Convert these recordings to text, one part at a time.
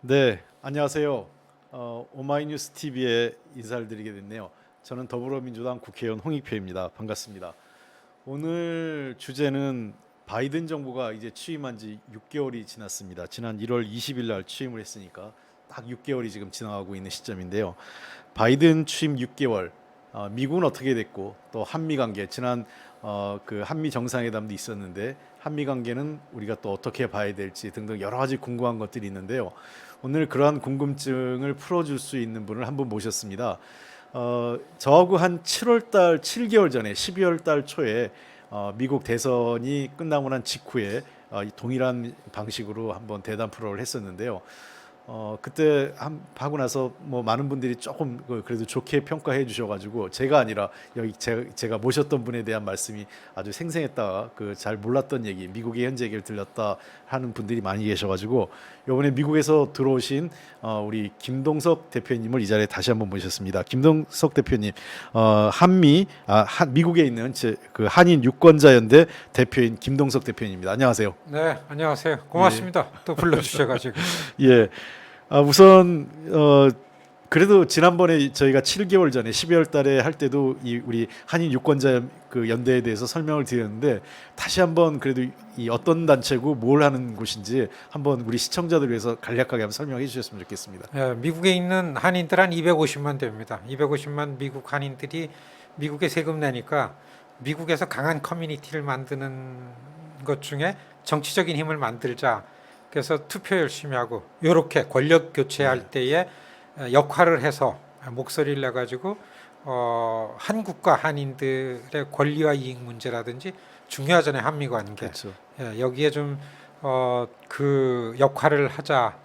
네, 안녕하세요. 오마이뉴스 TV에 인사를 드리게 됐네요. 저는 더불어민주당 국회의원 홍익표입니다. 반갑습니다. 오늘 주제는 바이든 정부가 이제 취임한 지 6개월이 지났습니다. 지난 1월 20일 날 취임을 했으니까 딱 6개월이 지금 지나가고 있는 시점인데요. 바이든 취임 6개월, 미국은 어떻게 됐고 또 한미 관계 지난 그 한미 정상회담도 있었는데 한미 관계는 우리가 또 어떻게 봐야 될지 등등 여러 가지 궁금한 것들이 있는데요. 오늘 그러한 궁금증을 풀어줄 수 있는 분을 한 분 모셨습니다. 저하고 한 7월 달 7개월 전에 12월 달 초에 미국 대선이 끝나고 난 직후에 동일한 방식으로 한번 대담 프로를 했었는데요. 그때 하고 나서 뭐 많은 분들이 조금 그래도 좋게 평가해 주셔가지고 제가 아니라 여기 제가 모셨던 분에 대한 말씀이 아주 생생했다, 그 잘 몰랐던 얘기, 미국의 현재 얘기를 들렸다 하는 분들이 많이 계셔가지고 이번에 미국에서 들어오신 우리 김동석 대표님을 이 자리에 다시 한번 모셨습니다. 김동석 대표님, 미국에 있는 그 한인 유권자연대 대표인 김동석 대표님입니다. 안녕하세요. 네, 안녕하세요. 고맙습니다. 또 불러주셔가지고. 예. 우선 그래도 지난번에 저희가 7개월 전에 12월 달에 할 때도 우리 한인 유권자 그 연대에 대해서 설명을 드렸는데 다시 한번 그래도 이 어떤 단체고 뭘 하는 곳인지 한번 우리 시청자들 위해서 간략하게 한번 설명해 주셨으면 좋겠습니다. 미국에 있는 한인들 한 250만 됩니다. 250만 미국 한인들이 미국에 세금 내니까 미국에서 강한 커뮤니티를 만드는 것 중에 정치적인 힘을 만들자. 그래서 투표 열심히 하고 이렇게 권력 교체할 때에 역할을 해서 목소리를 내가지고 한국과 한인들의 권리와 이익 문제라든지 중요하잖아요. 한미 관계. 그렇죠. 여기에 좀 그 역할을 하자.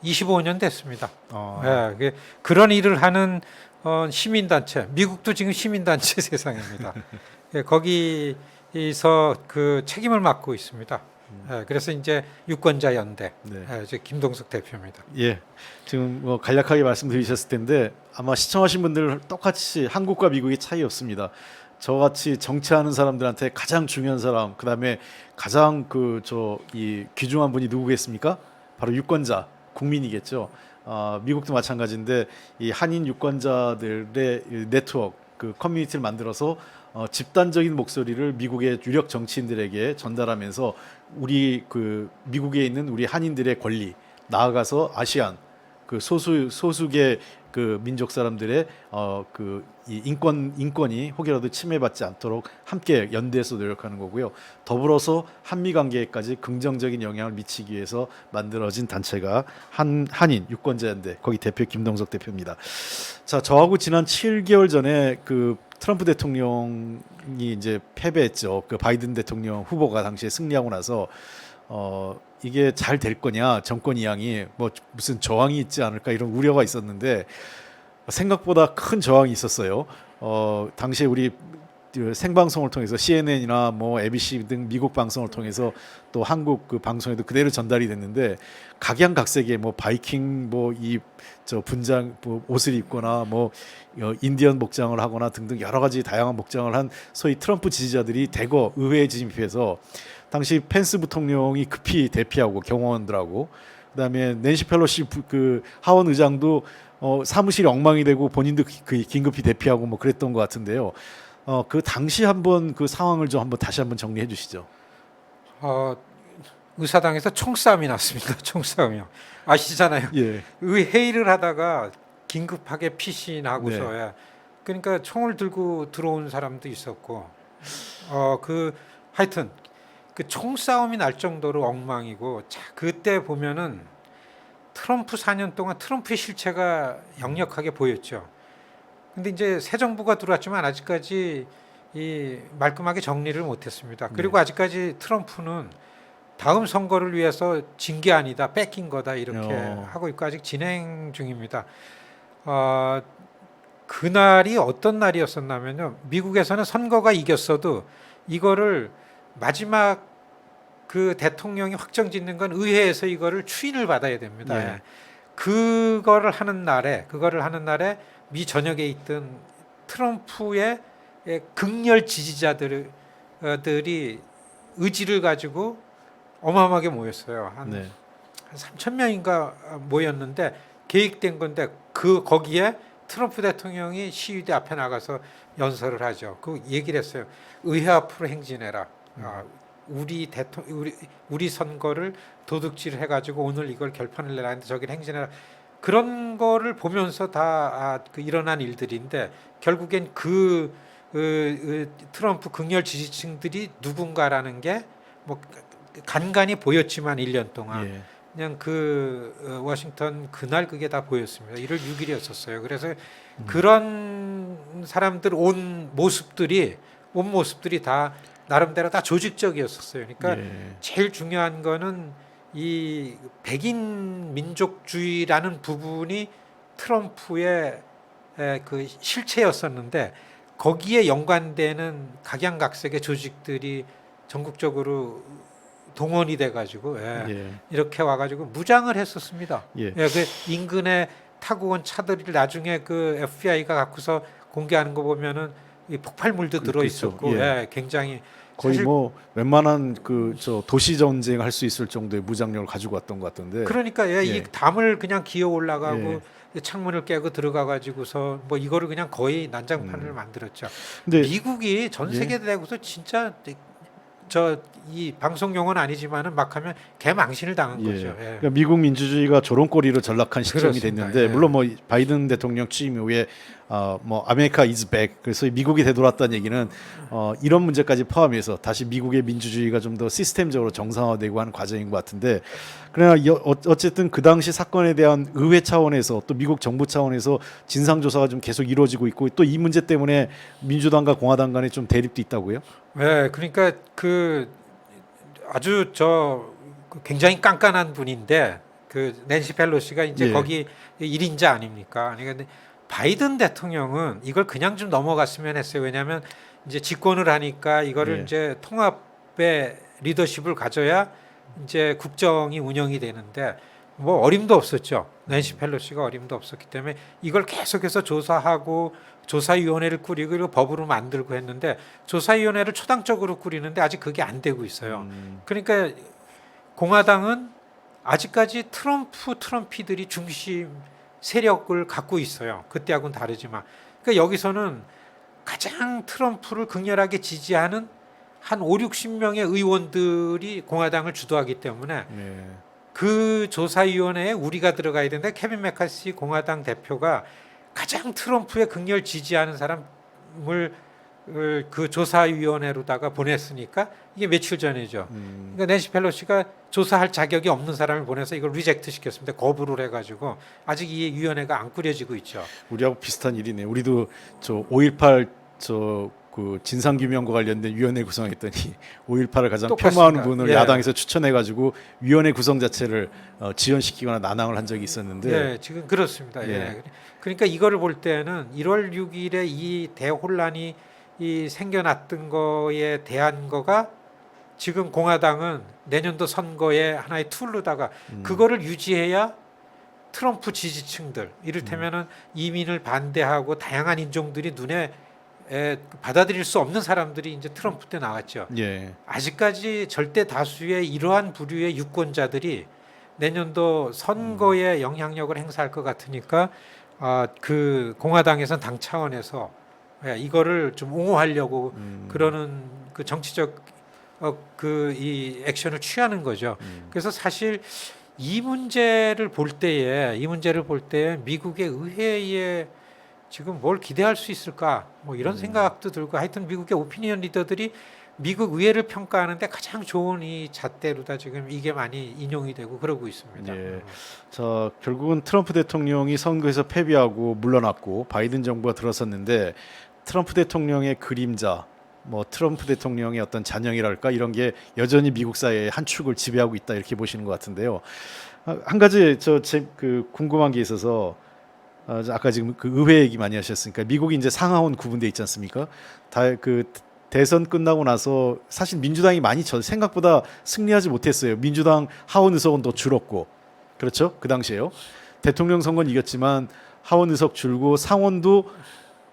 25년 됐습니다. 그런 일을 하는 시민단체. 미국도 지금 시민단체 세상입니다. 거기서 그 책임을 맡고 있습니다. 그래서 이제 유권자 연대, 이제 김동석 대표입니다. 예, 지금 뭐 간략하게 말씀드리셨을 텐데 아마 시청하신 분들 똑같이 한국과 미국의 차이 없습니다. 저같이 정치하는 사람들한테 가장 중요한 사람, 그다음에 가장 이 귀중한 분이 누구겠습니까? 바로 유권자, 국민이겠죠. 미국도 마찬가지인데 이 한인 유권자들의 네트워크, 그 커뮤니티를 만들어서 집단적인 목소리를 미국의 유력 정치인들에게 전달하면서 우리 그 미국에 있는 우리 한인들의 권리, 나아가서 아시안 그 소수계 그 민족 사람들의 이 인권이 혹여라도 침해받지 않도록 함께 연대해서 노력하는 거고요. 더불어서 한미 관계에까지 긍정적인 영향을 미치기 위해서 만들어진 단체가 한인 유권자연대, 거기 대표 김동석 대표입니다. 자, 저하고 지난 7개월 전에 그 트럼프 대통령이 이제 패배했죠. 그 바이든 대통령 후보가 당시에 승리하고 나서 이게 잘 될 거냐, 정권 이양이 뭐 무슨 저항이 있지 않을까 이런 우려가 있었는데 생각보다 큰 저항이 있었어요. 당시에 우리 그 생방송을 통해서 CNN이나 뭐 ABC 등 미국 방송을 통해서 또 한국 그 방송에도 그대로 전달이 됐는데 각양각색의 뭐 바이킹 뭐 이 저 분장 뭐 옷을 입거나 뭐 인디언 복장을 하거나 등등 여러 가지 다양한 복장을 한 소위 트럼프 지지자들이 대거 의회에 진입해서 당시 펜스 부통령이 급히 대피하고 경호원들하고 그다음에 낸시 펠로시 그 하원 의장도 사무실이 엉망이 되고 본인도 긴급히 대피하고 뭐 그랬던 것 같은데요. 그 당시 한번 그 상황을 좀 한번 다시 한번 정리해 주시죠. 의사당에서 총싸움이 났습니다. 총싸움이요. 아시잖아요. 예. 회의를 하다가 긴급하게 피신하고서 네. 그러니까 총을 들고 들어온 사람도 있었고 하여튼 그 총싸움이 날 정도로 엉망이고 그때 보면은 트럼프 4년 동안 트럼프의 실체가 역력하게 보였죠. 근데 이제 새 정부가 들어왔지만 아직까지 이 말끔하게 정리를 못했습니다. 그리고 아직까지 트럼프는 다음 선거를 위해서 진 게 아니다, 뺏긴 거다 이렇게 하고 있고 아직 진행 중입니다. 그날이 어떤 날이었었냐면요. 미국에서는 선거가 이겼어도 이거를 마지막 그 대통령이 확정짓는 건 의회에서 이거를 추인을 받아야 됩니다. 네. 그거를 하는 날에 미 전역에 있던 트럼프의 극렬 지지자들이 의지를 가지고 어마어마하게 모였어요. 한 한 3천 명인가 모였는데 계획된 건데 거기에 트럼프 대통령이 시위대 앞에 나가서 연설을 하죠. 그 얘기를 했어요. 의회 앞으로 행진해라. 우리 선거를 도둑질 해가지고 오늘 이걸 결판을 내라 했는데 저길 행진해라. 그런 거를 보면서 다 일어난 일들인데 결국엔 트럼프 극렬 지지층들이 누군가라는 게 뭐 간간히 보였지만 1년 동안 예. 그냥 워싱턴 그날 그게 다 보였습니다. 1월 6일이었었어요. 그래서 그런 사람들 온 모습들이 다 나름대로 다 조직적이었었어요. 그러니까 예. 제일 중요한 거는 이 백인 민족주의라는 부분이 트럼프의 그 실체였었는데 거기에 연관되는 각양각색의 조직들이 전국적으로 동원이 돼가지고 예. 이렇게 와가지고 무장을 했었습니다. 예. 그 인근에 타고 온 차들을 나중에 그 FBI가 갖고서 공개하는 거 보면은 이 폭발물도 들어 있었고, 그렇죠. 굉장히 거의 사실 뭐 웬만한 도시 전쟁 할 수 있을 정도의 무장력을 가지고 왔던 것 같던데. 그러니까 예. 이 담을 그냥 기어 올라가고 예. 창문을 깨고 들어가 가지고서 뭐 이거를 그냥 거의 난장판을 만들었죠. 근데 미국이 전 세계 대구서 진짜 이 방송 용어는 아니지만은 막 하면 개망신을 당한 예. 거죠. 예. 그러니까 미국 민주주의가 저런 꼴이로 전락한 시점이 그렇습니다. 됐는데 예. 물론 뭐 바이든 대통령 취임 이후에 뭐 아메리카 이즈 백 그래서 미국이 되돌았다는 얘기는 이런 문제까지 포함해서 다시 미국의 민주주의가 좀 더 시스템적으로 정상화되고 하는 과정인 것 같은데 그러나 어쨌든 그 당시 사건에 대한 의회 차원에서 또 미국 정부 차원에서 진상 조사가 좀 계속 이루어지고 있고 또 이 문제 때문에 민주당과 공화당 간에 좀 대립도 있다고요? 네, 그러니까 아주 굉장히 깐깐한 분인데 낸시 펠로시가 이제 예. 거기 1인자 아닙니까? 그러니까 바이든 대통령은 이걸 그냥 좀 넘어갔으면 했어요. 왜냐하면 이제 집권을 하니까 이거를 예. 이제 통합의 리더십을 가져야 이제 국정이 운영이 되는데 뭐 어림도 없었죠. 낸시 펠로시가 어림도 없었기 때문에 이걸 계속해서 조사하고 조사위원회를 꾸리고 그리고 법으로 만들고 했는데 조사위원회를 초당적으로 꾸리는데 아직 그게 안 되고 있어요. 그러니까 공화당은 아직까지 트럼피들이 중심 세력을 갖고 있어요. 그때하고는 다르지만. 그러니까 여기서는 가장 트럼프를 극렬하게 지지하는 한 5, 60명의 의원들이 공화당을 주도하기 때문에 네. 그 조사위원회에 우리가 들어가야 되는데 케빈 메카시 공화당 대표가 가장 트럼프의 극렬 지지하는 사람을 그 조사위원회로다가 보냈으니까 이게 며칠 전이죠. 그러니까 낸시 펠로시가 조사할 자격이 없는 사람을 보내서 이걸 리젝트 시켰습니다. 거부를 해가지고 아직 이 위원회가 안 꾸려지고 있죠. 우리하고 비슷한 일이네. 우리도 5.18 그 진상규명과 관련된 위원회 구성했더니 5.18을 가장 똑같습니다. 폄하하는 분을 예. 야당에서 추천해가지고 위원회 구성 자체를 지연시키거나 난항을 한 적이 있었는데 네, 지금 그렇습니다. 예. 예. 그러니까 이거를 볼 때는 1월 6일에 이 대혼란이 생겨났던 거에 대한 거가 지금 공화당은 내년도 선거의 하나의 툴로다가 그거를 유지해야 트럼프 지지층들 이를테면은 이민을 반대하고 다양한 인종들이 눈에 받아들일 수 없는 사람들이 이제 트럼프 때 나왔죠. 예. 아직까지 절대 다수의 이러한 부류의 유권자들이 내년도 선거에 영향력을 행사할 것 같으니까 그 공화당에서는 당 차원에서 이거를 좀 옹호하려고 그러는 그 정치적 이 액션을 취하는 거죠. 그래서 사실 이 문제를 볼 때에 미국의 의회에 지금 뭘 기대할 수 있을까? 뭐 이런 생각도 들고 하여튼 미국의 오피니언 리더들이 미국 의회를 평가하는데 가장 좋은 이 잣대로다 지금 이게 많이 인용이 되고 그러고 있습니다. 예. 자, 결국은 트럼프 대통령이 선거에서 패배하고 물러났고 바이든 정부가 들어섰는데 트럼프 대통령의 그림자, 뭐 트럼프 대통령의 어떤 잔영이랄까 이런 게 여전히 미국 사회의 한 축을 지배하고 있다 이렇게 보시는 것 같은데요. 한 가지 그 궁금한 게 있어서 아까 지금 그 의회 얘기 많이 하셨으니까 미국이 이제 상하원 구분돼 있지 않습니까? 대선 끝나고 나서 사실 민주당이 많이 생각보다 승리하지 못했어요. 민주당 하원 의석은 더 줄었고 그렇죠? 그 당시에요. 대통령 선거는 이겼지만 하원 의석 줄고 상원도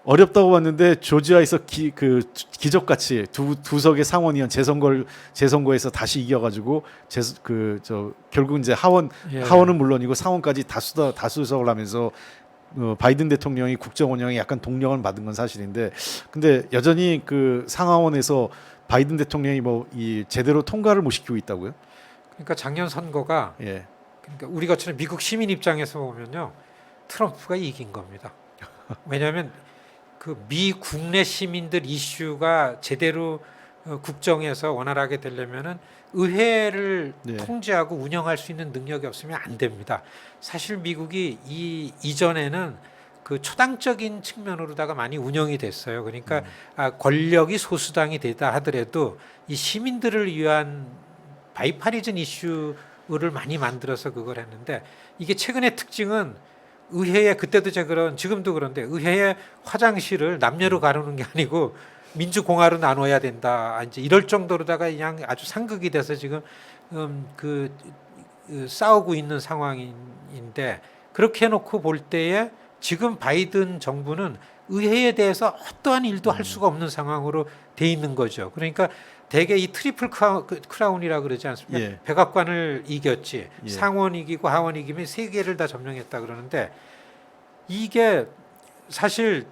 어렵다고 봤는데 조지아에서 기적같이 두 석의 상원의원 재선거에서 다시 이겨가지고 결국 이제 하원은 물론이고 상원까지 다수석을 하면서 바이든 대통령이 국정 운영에 약간 동력을 받은 건 사실인데, 근데 여전히 그 상하원에서 바이든 대통령이 이 제대로 통과를 못 시키고 있다고요? 그러니까 작년 선거가 예. 그러니까 우리 것처럼 미국 시민 입장에서 보면요, 트럼프가 이긴 겁니다. 왜냐하면 그 미 국내 시민들 이슈가 제대로 국정에서 원활하게 되려면은 의회를 네. 통제하고 운영할 수 있는 능력이 없으면 안 됩니다. 사실 미국이 이전에는 그 초당적인 측면으로다가 많이 운영이 됐어요. 그러니까 권력이 소수당이 되다 하더라도 이 시민들을 위한 바이파리즌 이슈를 많이 만들어서 그걸 했는데, 이게 최근의 특징은 의회에, 그때도 지금도 그런데 의회의 화장실을 남녀로 가르는 게 아니고 민주공화로 나눠야 된다, 이제 이럴 정도로다가 그냥 아주 상극이 돼서 지금 싸우고 있는 상황인데, 그렇게 해놓고 볼 때에 지금 바이든 정부는 의회에 대해서 어떠한 일도 할 수가 없는 상황으로 돼 있는 거죠. 그러니까 대개 이 트리플 크라운이라 그러지 않습니까? 예. 백악관을 이겼지, 예. 상원 이기고 하원 이기면 세 개를 다 점령했다 그러는데, 이게 사실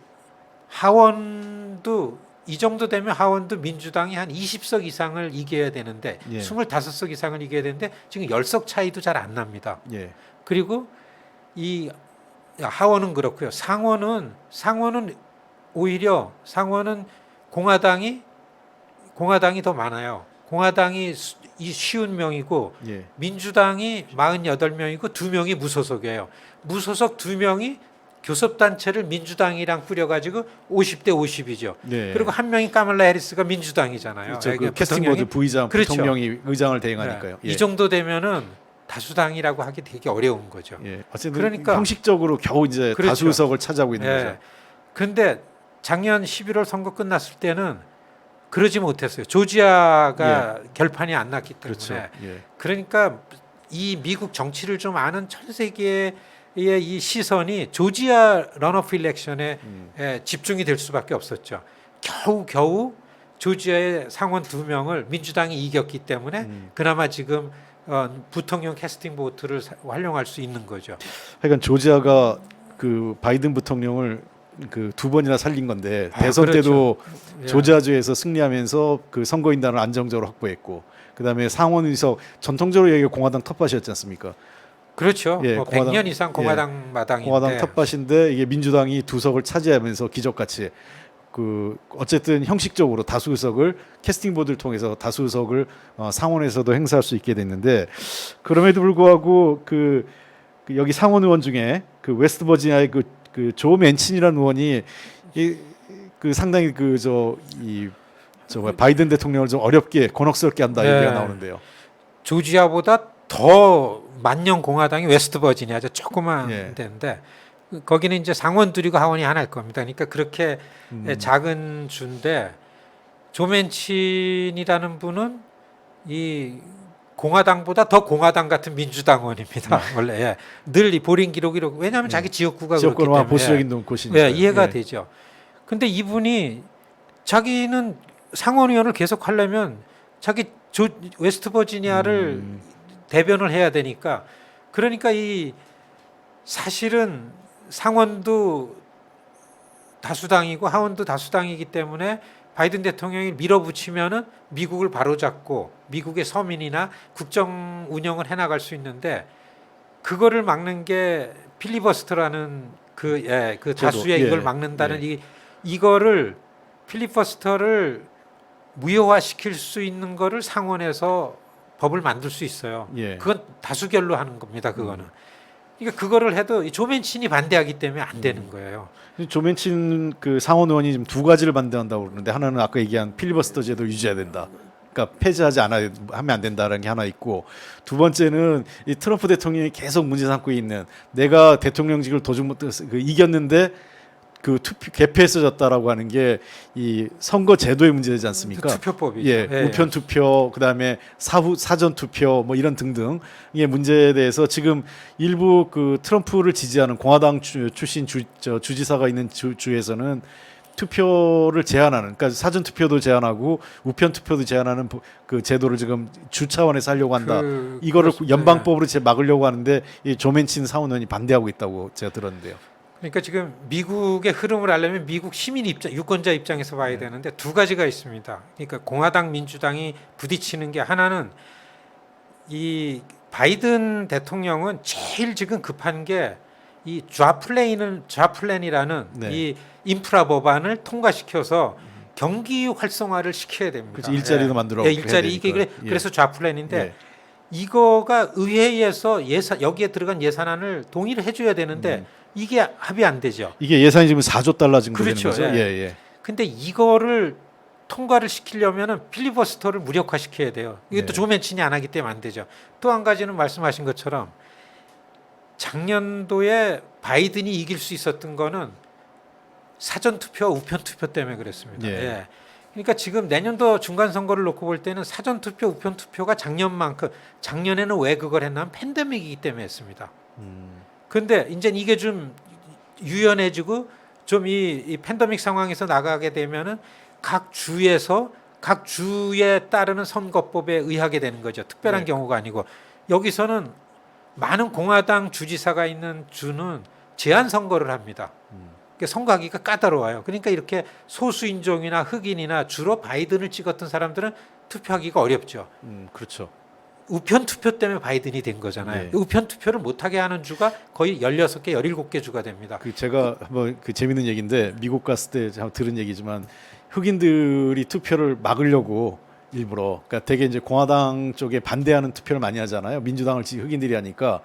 하원도 이 정도 되면 하원도 민주당이 한 20석 이상을 이겨야 되는데, 예. 25석 이상을 이겨야 되는데 지금 10석 차이도 잘 안 납니다. 예. 그리고 이 하원은 그렇고요. 상원은 오히려 공화당이 더 많아요. 공화당이 50명이고 예. 민주당이 48명이고 2명이 무소속이에요. 무소속 2명이 교섭단체를 민주당이랑 꾸려가지고 50대 50이죠. 네. 그리고 한 명이 카말라 해리스가 민주당이잖아요. 그 캐스팅보드 부의장 그렇죠. 부통령이 의장을 대행하니까요. 네. 이 정도 되면은 다수당이라고 하기 되게 어려운 거죠. 예. 어쨌든 그러니까 형식적으로 겨우 이제 그렇죠. 다수석을 차지하고 있는 네. 거죠. 그런데 작년 11월 선거 끝났을 때는 그러지 못했어요. 조지아가 결판이 안 났기 때문에. 그렇죠. 예. 그러니까 이 미국 정치를 좀 아는 전 세계의 이 시선이 조지아 런오프 일렉션에 집중이 될 수밖에 없었죠. 겨우 조지아의 상원 2명을 민주당이 이겼기 때문에 그나마 지금 부통령 캐스팅 보트를 활용할 수 있는 거죠. 하여간 조지아가 그 바이든 부통령을 그 2번이나 살린 건데, 대선 그렇죠. 때도 예. 조지아주에서 승리하면서 그 선거인단을 안정적으로 확보했고, 그다음에 상원 의석 전통적으로 얘기 공화당 텃밭이었지 않습니까? 그렇죠. 예, 뭐 공화당, 100년 이상 공화당 마당인데. 공화당 텃밭인데 이게 민주당이 2석을 차지하면서 기적같이 그 어쨌든 형식적으로 다수 의석을 캐스팅 보드를 통해서 다수 의석을 상원에서도 행사할 수 있게 됐는데, 그럼에도 불구하고 그 여기 상원 의원 중에 그 웨스트 버지니아의 그 조 맨친이라는 의원이 그 상당히 바이든 대통령을 좀 어렵게 곤혹스럽게 한다, 네. 얘기가 나오는데요. 조지아보다 더 만년 공화당이 웨스트 버지니아죠. 조그만 예. 데인데 거기는 이제 상원들이고 하원이 하나일 겁니다. 그러니까 그렇게 작은 주인데, 조 맨친이라는 분은 이 공화당보다 더 공화당 같은 민주당원입니다. 원래 예. 늘 이 보링 기록이, 왜냐하면 자기 지역구가 그렇기 지역구는 때문에 보수적인 곳이니까. 예, 이해가 되죠. 근데 이분이 자기는 상원의원을 계속 하려면 자기 웨스트 버지니아를 대변을 해야 되니까, 그러니까 이 사실은 상원도 다수당이고 하원도 다수당이기 때문에 바이든 대통령이 밀어붙이면은 미국을 바로잡고 미국의 서민이나 국정 운영을 해나갈 수 있는데, 그거를 막는 게 필리버스터라는 그 다수의 이걸 막는다는 이거를 필리버스터를 무효화시킬 수 있는 거를 상원에서 법을 만들 수 있어요. 예. 그건 다수결로 하는 겁니다. 그거는. 그러니까 그거를 해도 이 조 맨친이 반대하기 때문에 안 되는 거예요. 조 맨친 그 상원 의원이 지금 2가지를 반대한다고 그러는데, 하나는 아까 얘기한 필리버스터 제도 유지해야 된다. 그러니까 폐지하지 하면 안 된다라는 게 하나 있고, 두 번째는 이 트럼프 대통령이 계속 문제 삼고 있는, 내가 대통령직을 이겼는데 그 투표 개폐해서 졌다라고 하는 게 이 선거 제도의 문제되지 않습니까? 투표법이죠. 예, 우편 투표, 그다음에 사전 투표 뭐 이런 등등의 문제에 대해서 지금 일부 그 트럼프를 지지하는 공화당 출신 주지사가 있는 주에서는 투표를 제한하는, 그러니까 사전 투표도 제한하고 우편 투표도 제한하는 그 제도를 지금 주 차원에서 하려고 한다. 이거를 그렇습니다. 연방법으로 막으려고 하는데 이 조 맨친 상원의원이 반대하고 있다고 제가 들었는데요. 그러니까 지금 미국의 흐름을 알려면 미국 시민 입장, 유권자 입장에서 봐야 되는데 두 가지가 있습니다. 그러니까 공화당, 민주당이 부딪히는 게 하나는 이 바이든 대통령은 제일 지금 급한 게 이 좌플랜이라는 네. 이 인프라 법안을 통과시켜서 경기 활성화를 시켜야 됩니다. 그렇지, 일자리도 만들어. 일자리 이게 그래서 좌플랜인데 예. 이거가 의회에서 여기에 들어간 예산안을 동의를 해줘야 되는데 이게 합의 안 되죠. 이게 예산이 지금 4조 달러 정도 그렇죠. 되는 거죠. 예. 예, 예. 근데 이거를 통과를 시키려면은 필리버스터를 무력화시켜야 돼요. 이것도 네. 조 맨친이 안 하기 때문에 안 되죠. 또 한 가지는 말씀하신 것처럼 작년도에 바이든이 이길 수 있었던 거는 사전 투표, 우편 투표 때문에 그랬습니다. 예. 예. 그러니까 지금 내년도 중간 선거를 놓고 볼 때는 사전 투표, 우편 투표가 작년에는 왜 그걸 했냐면 팬데믹이기 때문에 했습니다. 근데 이제 이게 좀 유연해지고 좀 이 팬데믹 상황에서 나가게 되면은 각 주에 따르는 선거법에 의하게 되는 거죠. 특별한 네. 경우가 아니고 여기서는 많은 공화당 주지사가 있는 주는 제한 선거를 합니다. 그러니까 선거하기가 까다로워요. 그러니까 이렇게 소수인종이나 흑인이나 주로 바이든을 찍었던 사람들은 투표하기가 어렵죠. 그렇죠. 우편 투표 때문에 바이든이 된 거잖아요. 네. 우편 투표를 못하게 하는 주가 거의 16개, 17개 주가 됩니다. 그 제가 한번 그 재밌는 얘기인데 미국 갔을 때 제가 들은 얘기지만 흑인들이 투표를 막으려고 일부러, 그러니까 되게 이제 공화당 쪽에 반대하는 투표를 많이 하잖아요. 민주당을 흑인들이 하니까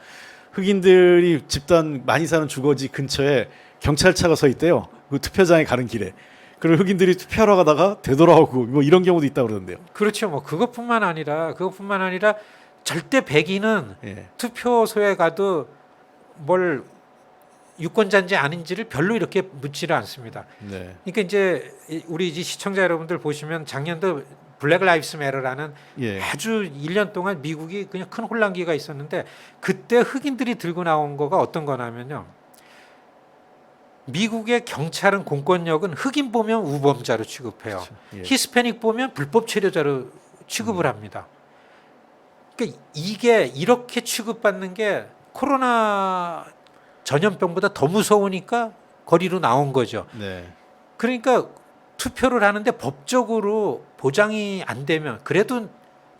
흑인들이 집단 많이 사는 주거지 근처에 경찰차가 서 있대요. 그 투표장에 가는 길에. 그리고 흑인들이 투표하러 가다가 되돌아오고 뭐 이런 경우도 있다고 그러는데요. 그렇죠. 뭐 그것뿐만 아니라 절대 백인은 예. 투표소에 가도 뭘 유권자인지 아닌지를 별로 이렇게 묻지를 않습니다. 네. 그러니까 이제 우리 이제 시청자 여러분들 보시면 작년도 블랙 라이브스 매터라는 예. 아주 1년 동안 미국이 그냥 큰 혼란기가 있었는데 그때 흑인들이 들고 나온 거가 어떤 거냐면요. 미국의 경찰은 공권력은 흑인 보면 우범자로 취급해요. 그렇죠. 예. 히스패닉 보면 불법 체류자로 취급을 합니다. 그러니까 이게 이렇게 취급받는 게 코로나 전염병보다 더 무서우니까 거리로 나온 거죠. 네. 그러니까 투표를 하는데 법적으로 보장이 안 되면 그래도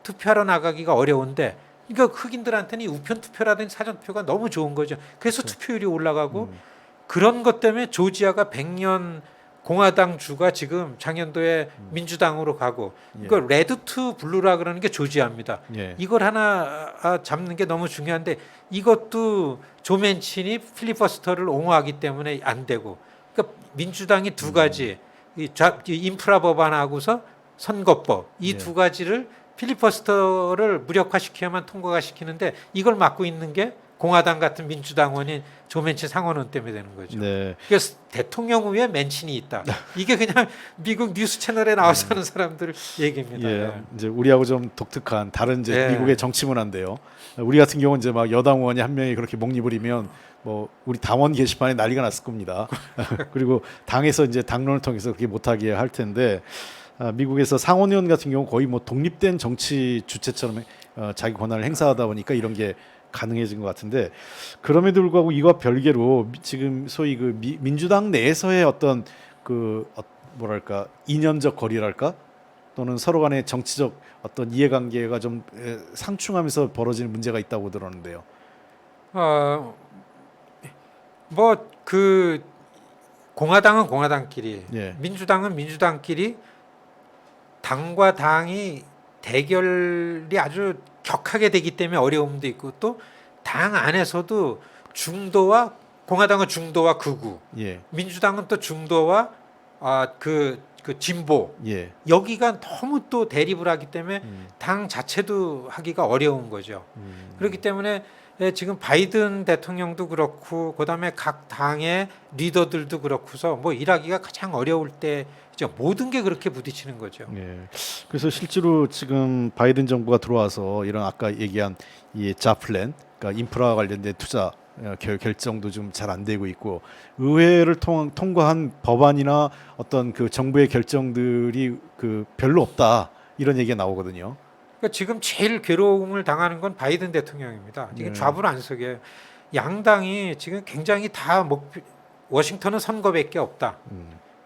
투표하러 나가기가 어려운데 그러니까 흑인들한테는 이 우편 투표라든지 사전 투표가 너무 좋은 거죠. 그래서 투표율이 올라가고 그런 것 때문에 조지아가 100년 공화당 주가 지금 작년도에 민주당으로 가고 이거 레드 투 블루라 그러는 게 조지아입니다. 예. 이걸 하나 잡는 게 너무 중요한데 이것도 조 맨친이 필리버스터를 옹호하기 때문에 안 되고 그러니까 민주당이 두 가지 이 인프라 법안하고서 선거법 이 예. 두 가지를 필리버스터를 무력화시켜야만 통과가 시키는데 이걸 맡고 있는 게 공화당 같은 민주당원인 조 맨친 상원원 때문에 되는 거죠. 네. 그래서 대통령 위에 맨친이 있다. 이게 그냥 미국 뉴스 채널에 나와서 하는 사람들 얘기입니다. 예, 이제 우리하고 좀 독특한 다른 이제 예. 미국의 정치 문화인데요. 우리 같은 경우는 이제 막 여당 의원이 한 명이 그렇게 목 입으리면 뭐 우리 당원 게시판에 난리가 났을 겁니다. 그리고 당에서 이제 당론을 통해서 그렇게 못하게 할 텐데 미국에서 상원의원 같은 경우 거의 뭐 독립된 정치 주체처럼 자기 권한을 행사하다 보니까 이런 게 가능해진 것 같은데 그럼에도 불구하고 이와 별개로 지금 소위 그 민주당 내에서의 어떤 그 뭐랄까 이념적 거리랄까 또는 서로 간의 정치적 어떤 이해관계가 좀 상충하면서 벌어지는 문제가 있다고 들었는데요. 뭐 그 공화당은 공화당끼리, 예. 민주당은 민주당끼리 당과 당이 대결이 아주 격하게 되기 때문에 어려움도 있고 또 당 안에서도 중도와 공화당은 중도와 극우, 예. 민주당은 또 중도와 그 진보 예. 여기가 너무 또 대립을 하기 때문에 당 자체도 하기가 어려운 거죠. 그렇기 때문에 지금 바이든 대통령도 그렇고 그다음에 각 당의 리더들도 그렇고서 뭐 일하기가 가장 어려울 때죠. 모든 게 그렇게 부딪히는 거죠. 예. 그래서 실제로 지금 바이든 정부가 들어와서 이런 아까 얘기한 이 자플랜, 그러니까 인프라 관련된 투자 결정도 좀 잘 안 되고 있고 의회를 통과한 법안이나 어떤 그 정부의 결정들이 그 별로 없다 이런 얘기가 나오거든요. 그러니까 지금 제일 괴로움을 당하는 건 바이든 대통령입니다. 지금 네. 좌불안석이에요. 양당이 지금 굉장히 다 워싱턴은 선거밖에 없다.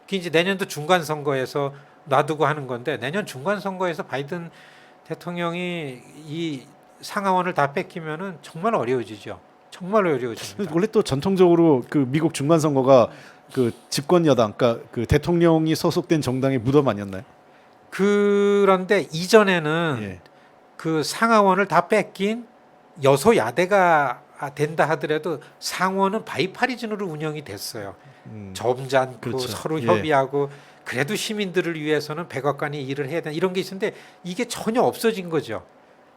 그게 이제 내년도 중간 선거에서 놔두고 하는 건데 내년 중간 선거에서 바이든 대통령이 이 상하원을 다 뺏기면은 정말 어려워지죠. 정말 어려워집니다. 원래 또 전통적으로 그 미국 중간 선거가 그 집권 여당, 그러니까 그 대통령이 소속된 정당의 무덤 아니었나요? 그런데 이전에는 예. 그 상하원을 다 뺏긴 여소야대가 된다 하더라도 상원은 바이파리즌으로 운영이 됐어요. 점잖고 그렇죠. 서로 예. 협의하고 그래도 시민들을 위해서는 백악관이 일을 해야 된다이런 게 있었는데 이게 전혀 없어진 거죠.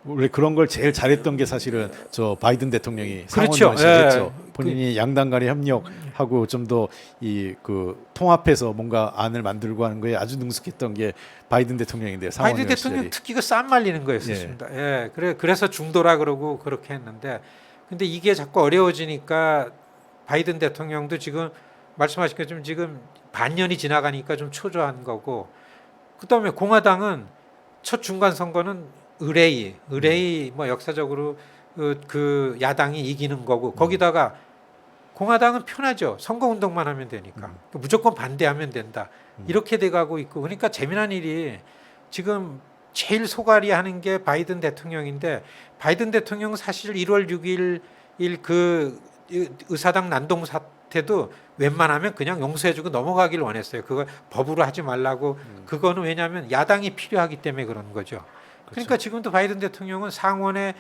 원래 그런 걸 제일 잘했던 게 사실은 저 바이든 대통령이 그렇죠. 상원 연설했죠. 예. 본인이 양당 간의 협력하고 좀 더 이 그 통합해서 뭔가 안을 만들고 하는 거에 아주 능숙했던 게 바이든 대통령인데요. 상원 바이든 대통령 연설이. 특기가 쌈 말리는 거였습니다. 예. 그래서 중도라 그러고 그렇게 했는데 근데 이게 자꾸 어려워지니까 바이든 대통령도 지금 말씀하신 것처럼 지금 반년이 지나가니까 좀 초조한 거고 그다음에 공화당은 첫 중간 선거는 의뢰이 뭐 역사적으로 그 야당이 이기는 거고 거기다가 공화당은 편하죠. 선거 운동만 하면 되니까 무조건 반대하면 된다. 이렇게 돼가고 있고 그러니까 재미난 일이 지금 제일 소갈이 하는 게 바이든 대통령인데 바이든 대통령 사실 1월 6일 그 의사당 난동 사태도 웬만하면 그냥 용서해주고 넘어가길 원했어요. 그거 법으로 하지 말라고 그거는 왜냐하면 야당이 필요하기 때문에 그런 거죠. 그러니까 지금도 바이든 대통령은 상원에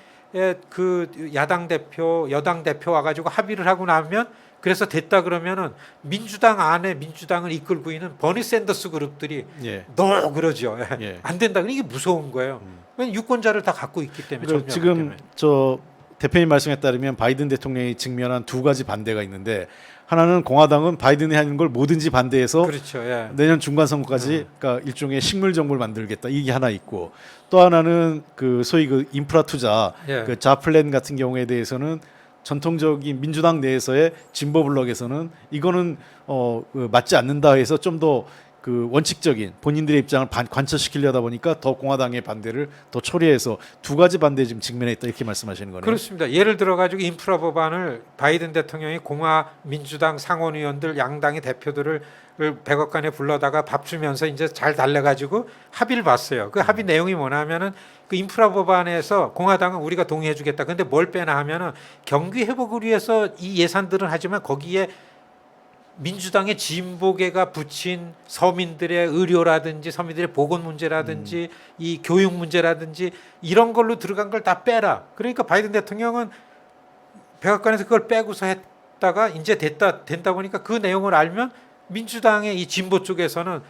그 야당 대표, 여당 대표 와가지고 합의를 하고 나면 그래서 됐다 그러면은 민주당 안에 민주당을 이끌고 있는 버니 샌더스 그룹들이 예. 너 그러죠. 예. 안 된다. 이게 무서운 거예요. 왜냐면 유권자를 다 갖고 있기 때문에. 그리고 점령하기 지금 때문에. 저 대표님 말씀에 따르면 바이든 대통령이 직면한 두 가지 반대가 있는데 하나는 공화당은 바이든이 하는 걸 뭐든지 반대해서 그렇죠. 예. 내년 중간 선거까지 그러니까 일종의 식물 정부를 만들겠다 이게 하나 있고 또 하나는 그 소위 그 인프라 투자 예. 그 자플랜 같은 경우에 대해서는 전통적인 민주당 내에서의 진보 블록에서는 이거는 그 맞지 않는다 해서 좀 더 그 원칙적인 본인들의 입장을 관철시키려다 보니까 더 공화당의 반대를 더 초래해서 두 가지 반대에 지금 직면해 있다 이렇게 말씀하시는 거네요. 그렇습니다. 예를 들어 가지고 인프라 법안을 바이든 대통령이 공화 민주당 상원 의원들 양당의 대표들을 백악관에 불러다가 밥 주면서 이제 잘 달래 가지고 합의를 봤어요. 그 합의 내용이 뭐냐면은 그 인프라 법안에서 공화당은 우리가 동의해 주겠다. 근데 뭘 빼나 하면은 경기 회복을 위해서 이 예산들은 하지만 거기에 민주당의 진보계가 붙인 서민들의 의료라든지 서민들의 보건 문제라든지 이 교육 문제라든지 이런 걸로 들어간 걸 다 빼라. 그러니까 바이든 대통령은 백악관에서 그걸 빼고서 했다가 이제 된다 보니까 그 내용을 알면 민주당의 이 진보 쪽에서는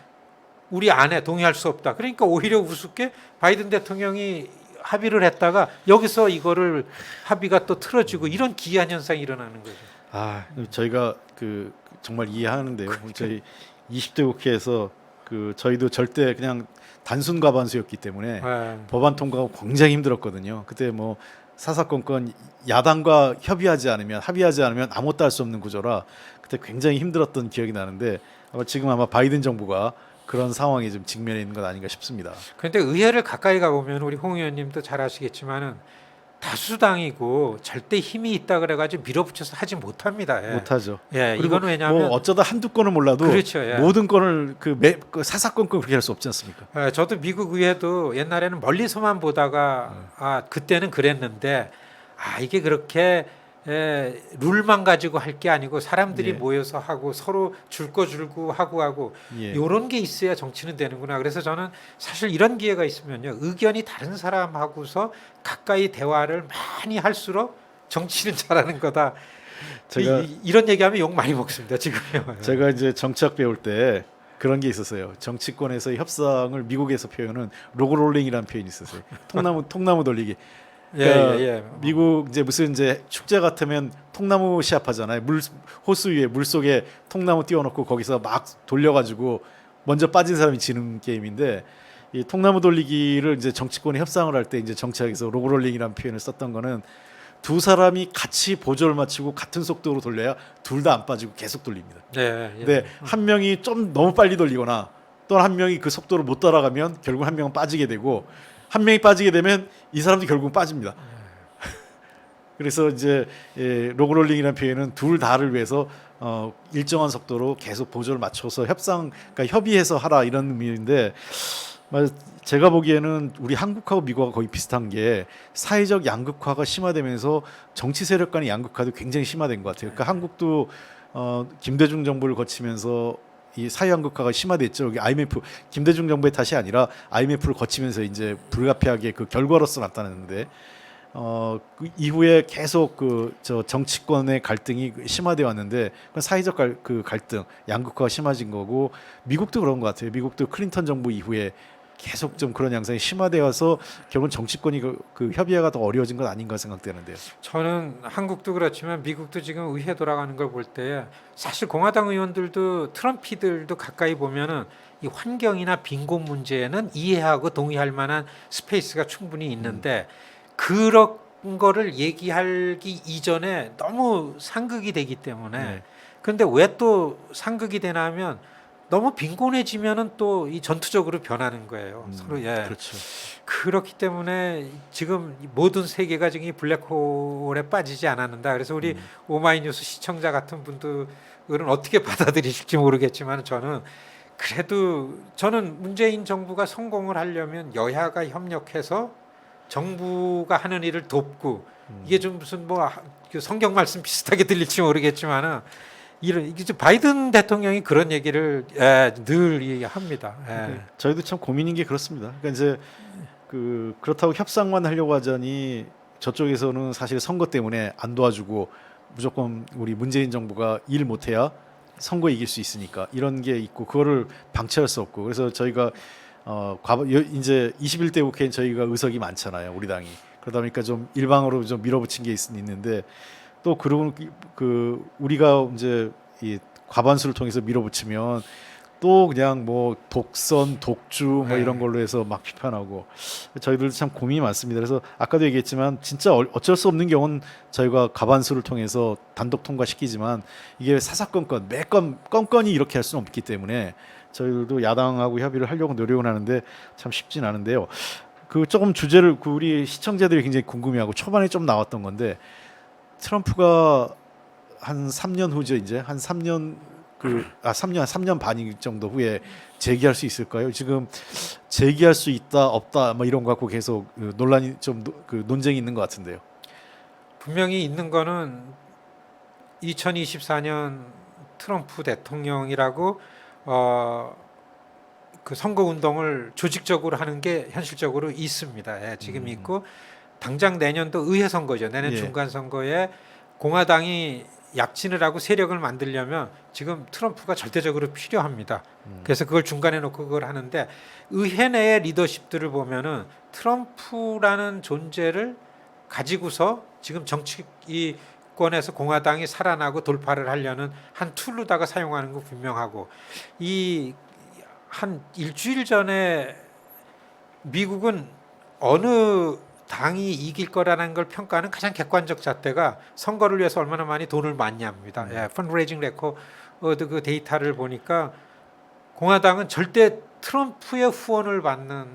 우리 안에 동의할 수 없다. 그러니까 오히려 우습게 바이든 대통령이 합의를 했다가 여기서 이거를 합의가 또 틀어지고 이런 기이한 현상이 일어나는 거죠. 아, 저희가 그 정말 이해하는데요. 저희 20대 국회에서 그 저희도 절대 그냥 단순 과반수였기 때문에 네. 법안 통과가 굉장히 힘들었거든요. 그때 뭐 사사건건 야당과 합의하지 않으면 아무것도 할 수 없는 구조라 그때 굉장히 힘들었던 기억이 나는데 지금 아마 바이든 정부가 그런 상황에 좀 직면해 있는 것 아닌가 싶습니다. 그런데 의회를 가까이 가보면 우리 홍 의원님도 잘 아시겠지만은 다수당이고 절대 힘이 있다 그래가지고 밀어붙여서 하지 못합니다. 예. 못하죠. 예, 그리고 이건 왜냐하면 뭐 어쩌다 한두 건은 몰라도 그렇죠. 예. 모든 건을 그 사사건건 그렇게 할 수 없지 않습니까? 예, 저도 미국 의회도 옛날에는 멀리서만 보다가 그때는 그랬는데 이게 그렇게 룰만 가지고 할 게 아니고 사람들이 예. 모여서 하고 서로 줄 거 줄고 하고 예. 요런 게 있어야 정치는 되는구나. 그래서 저는 사실 이런 기회가 있으면요. 의견이 다른 사람하고서 가까이 대화를 많이 할수록 정치는 잘하는 거다. 제가 이런 얘기하면 욕 많이 먹습니다. 지금요. 제가 이제 정치학 배울 때 그런 게 있었어요. 정치권에서 협상을 미국에서 표현은 로그롤링이라는 표현이 있었어요. 통나무 돌리기. 그러니까 미국 이제 무슨 이제 축제 같으면 통나무 시합하잖아요. 호수 위에 물 속에 통나무 띄워놓고 거기서 막 돌려가지고 먼저 빠진 사람이 지는 게임인데 이 통나무 돌리기를 이제 정치권이 협상을 할 때 이제 정치학에서 로그롤링이라는 표현을 썼던 거는 두 사람이 같이 보조를 맞추고 같은 속도로 돌려야 둘 다 안 빠지고 계속 돌립니다. 근데 한 명이 좀 너무 빨리 돌리거나 또 한 명이 그 속도를 못 따라가면 결국 한 명은 빠지게 되고 한 명이 빠지게 되면 이 사람도 결국은 빠집니다. 그래서 이제 로그롤링이라는 표현은 둘 다를 위해서 일정한 속도로 계속 보조를 맞춰서 그러니까 협의해서 하라 이런 의미인데 제가 보기에는 우리 한국하고 미국하고 거의 비슷한 게 사회적 양극화가 심화되면서 정치 세력 간의 양극화도 굉장히 심화된 것 같아요. 그러니까 한국도 김대중 정부를 거치면서 이 사회 양극화가 심화됐죠. 여기 IMF 김대중 정부의 탓이 아니라 IMF를 거치면서 이제 불가피하게 그 결과로서 나타났는데 그 이후에 계속 저 정치권의 갈등이 심화되어 왔는데 사회적 갈등 양극화가 심해진 거고 미국도 그런 것 같아요. 미국도 클린턴 정부 이후에 계속 좀 그런 양상이 심화되어서 결국은 정치권이 그 협의가 더 어려워진 건 아닌가 생각되는데요. 저는 한국도 그렇지만 미국도 지금 의회 돌아가는 걸 볼 때 사실 공화당 의원들도 트럼피들도 가까이 보면은 이 환경이나 빈곤 문제는 이해하고 동의할 만한 스페이스가 충분히 있는데 그런 거를 얘기하기 이전에 너무 상극이 되기 때문에 그런데 왜 또 상극이 되나 하면 너무 빈곤해지면은 또 이 전투적으로 변하는 거예요. 서로 그렇죠. 그렇기 때문에 지금 모든 세계가 지금 이 블랙홀에 빠지지 않았는다. 그래서 우리 오마이뉴스 시청자 같은 분들은 어떻게 받아들이실지 모르겠지만 저는 그래도 저는 문재인 정부가 성공을 하려면 여야가 협력해서 정부가 하는 일을 돕고 이게 좀 무슨 뭐 성경 말씀 비슷하게 들릴지 모르겠지만은 이게 바이든 대통령이 그런 얘기를 늘 합니다. 저희도 참 고민인 게 그렇습니다. 그러니까 이제 그렇다고 협상만 하려고 하자니 저쪽에서는 사실 선거 때문에 안 도와주고 무조건 우리 문재인 정부가 일 못해야 선거 이길 수 있으니까 이런 게 있고 그거를 방치할 수 없고 그래서 저희가 이제 21대 국회엔 저희가 의석이 많잖아요. 우리 당이. 그러다 보니까 좀 일방으로 좀 밀어붙인 게 있는데 또 그러고 우리가 이제 이 과반수를 통해서 밀어붙이면 또 그냥 뭐 독선, 독주 뭐 이런 걸로 해서 막 비판하고 저희들도 참 고민이 많습니다. 그래서 아까도 얘기했지만 진짜 어쩔 수 없는 경우는 저희가 과반수를 통해서 단독 통과시키지만 이게 사사건건 매건 건건이 이렇게 할 수는 없기 때문에 저희들도 야당하고 협의를 하려고 노력은 하는데 참 쉽진 않은데요. 조금 주제를 우리 시청자들이 굉장히 궁금해하고 초반에 좀 나왔던 건데 트럼프가 한 3년 후죠. 이제 한 3년 3년 반 정도 후에 재기할 수 있을까요? 지금 재기할 수 있다 없다 뭐 이런 거 갖고 계속 논란이 좀 논쟁이 있는 것 같은데요. 분명히 있는 거는 2024년 트럼프 대통령이라고 그 선거 운동을 조직적으로 하는 게 현실적으로 있습니다. 지금 있고 당장 내년도 의회 선거죠. 내년 중간 선거에 공화당이 약진을 하고 세력을 만들려면 지금 트럼프가 절대적으로 필요합니다. 그래서 그걸 중간에 놓고 그걸 하는데 의회 내의 리더십들을 보면은 트럼프라는 존재를 가지고서 지금 정치권에서 공화당이 살아나고 돌파를 하려는 한 툴로다가 사용하는 거 분명하고 이 한 일주일 전에 미국은 어느 당이 이길 거라는 걸 평가하는 가장 객관적 잣대가 선거를 위해서 얼마나 많이 돈을 많이 합니다. 펀드레이징 레코드 그 데이터를 보니까 공화당은 절대 트럼프의 후원을 받는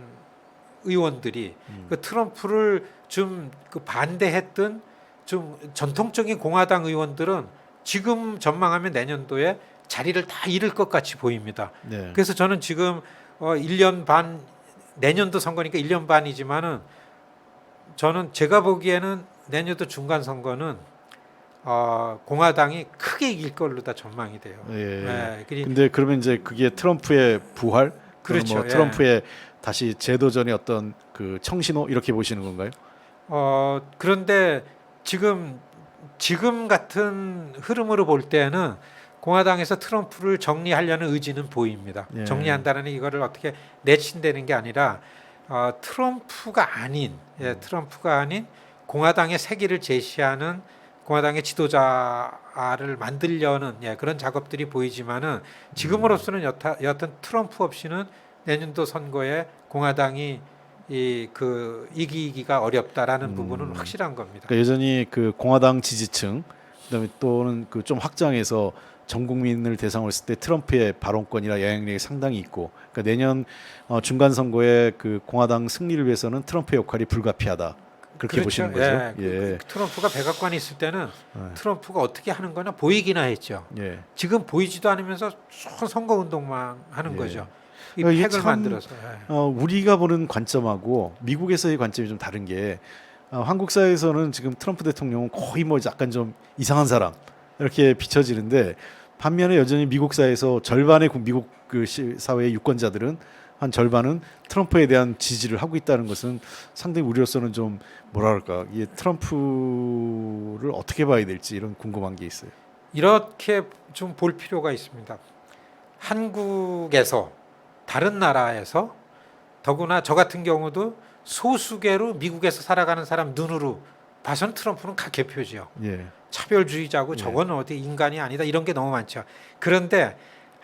의원들이 그 트럼프를 좀 반대했던 좀 전통적인 공화당 의원들은 지금 전망하면 내년도에 자리를 다 잃을 것 같이 보입니다. 그래서 저는 지금 1년 반 내년도 선거니까 1년 반이지만은 저는 제가 보기에는 내년도 중간 선거는 공화당이 크게 이길 걸로 다 전망이 돼요. 근데 그러면 이제 그게 트럼프의 부활, 그렇죠. 뭐 트럼프의 다시 재도전의 어떤 그 청신호 이렇게 보시는 건가요? 그런데 지금 같은 흐름으로 볼 때는 공화당에서 트럼프를 정리하려는 의지는 보입니다. 정리한다는 이거를 어떻게 내친다는 게 아니라 트럼프가 아닌 공화당의 세기를 제시하는 공화당의 지도자를 만들려는 그런 작업들이 보이지만은 지금으로서는 여하튼 트럼프 없이는 내년도 선거에 공화당이 이기기가 어렵다라는 부분은 확실한 겁니다. 그러니까 여전히 그 공화당 지지층 그다음에 또는 그 좀 확장해서 전 국민을 대상으로 했을 때 트럼프의 발언권이나 영향력이 상당히 있고, 그러니까 내년 중간 선거에 그 공화당 승리를 위해서는 트럼프의 역할이 불가피하다. 그렇게 보시는 거죠. 그 트럼프가 백악관에 있을 때는 트럼프가 어떻게 하는 거나 보이기나 했죠. 예. 지금 보이지도 않으면서 선거 운동만 하는 거죠. 이 이게 팩을 참, 만들어서. 우리가 보는 관점하고 미국에서의 관점이 좀 다른 게, 한국 사회에서는 지금 트럼프 대통령은 거의 뭐 약간 좀 이상한 사람 이렇게 비춰지는데, 반면에 여전히 미국 사회에서 절반의 미국 그 사회의 유권자들은 한 절반은 트럼프에 대한 지지를 하고 있다는 것은 상당히 우리로서는 좀 뭐랄까, 이 트럼프를 어떻게 봐야 될지 이런 궁금한 게 있어요. 이렇게 좀 볼 필요가 있습니다. 한국에서 다른 나라에서 더구나 저 같은 경우도 소수계로 미국에서 살아가는 사람 눈으로 봐선 트럼프는 각개표죠. 예. 차별주의자고 저건 어디 인간이 아니다 이런 게 너무 많죠. 그런데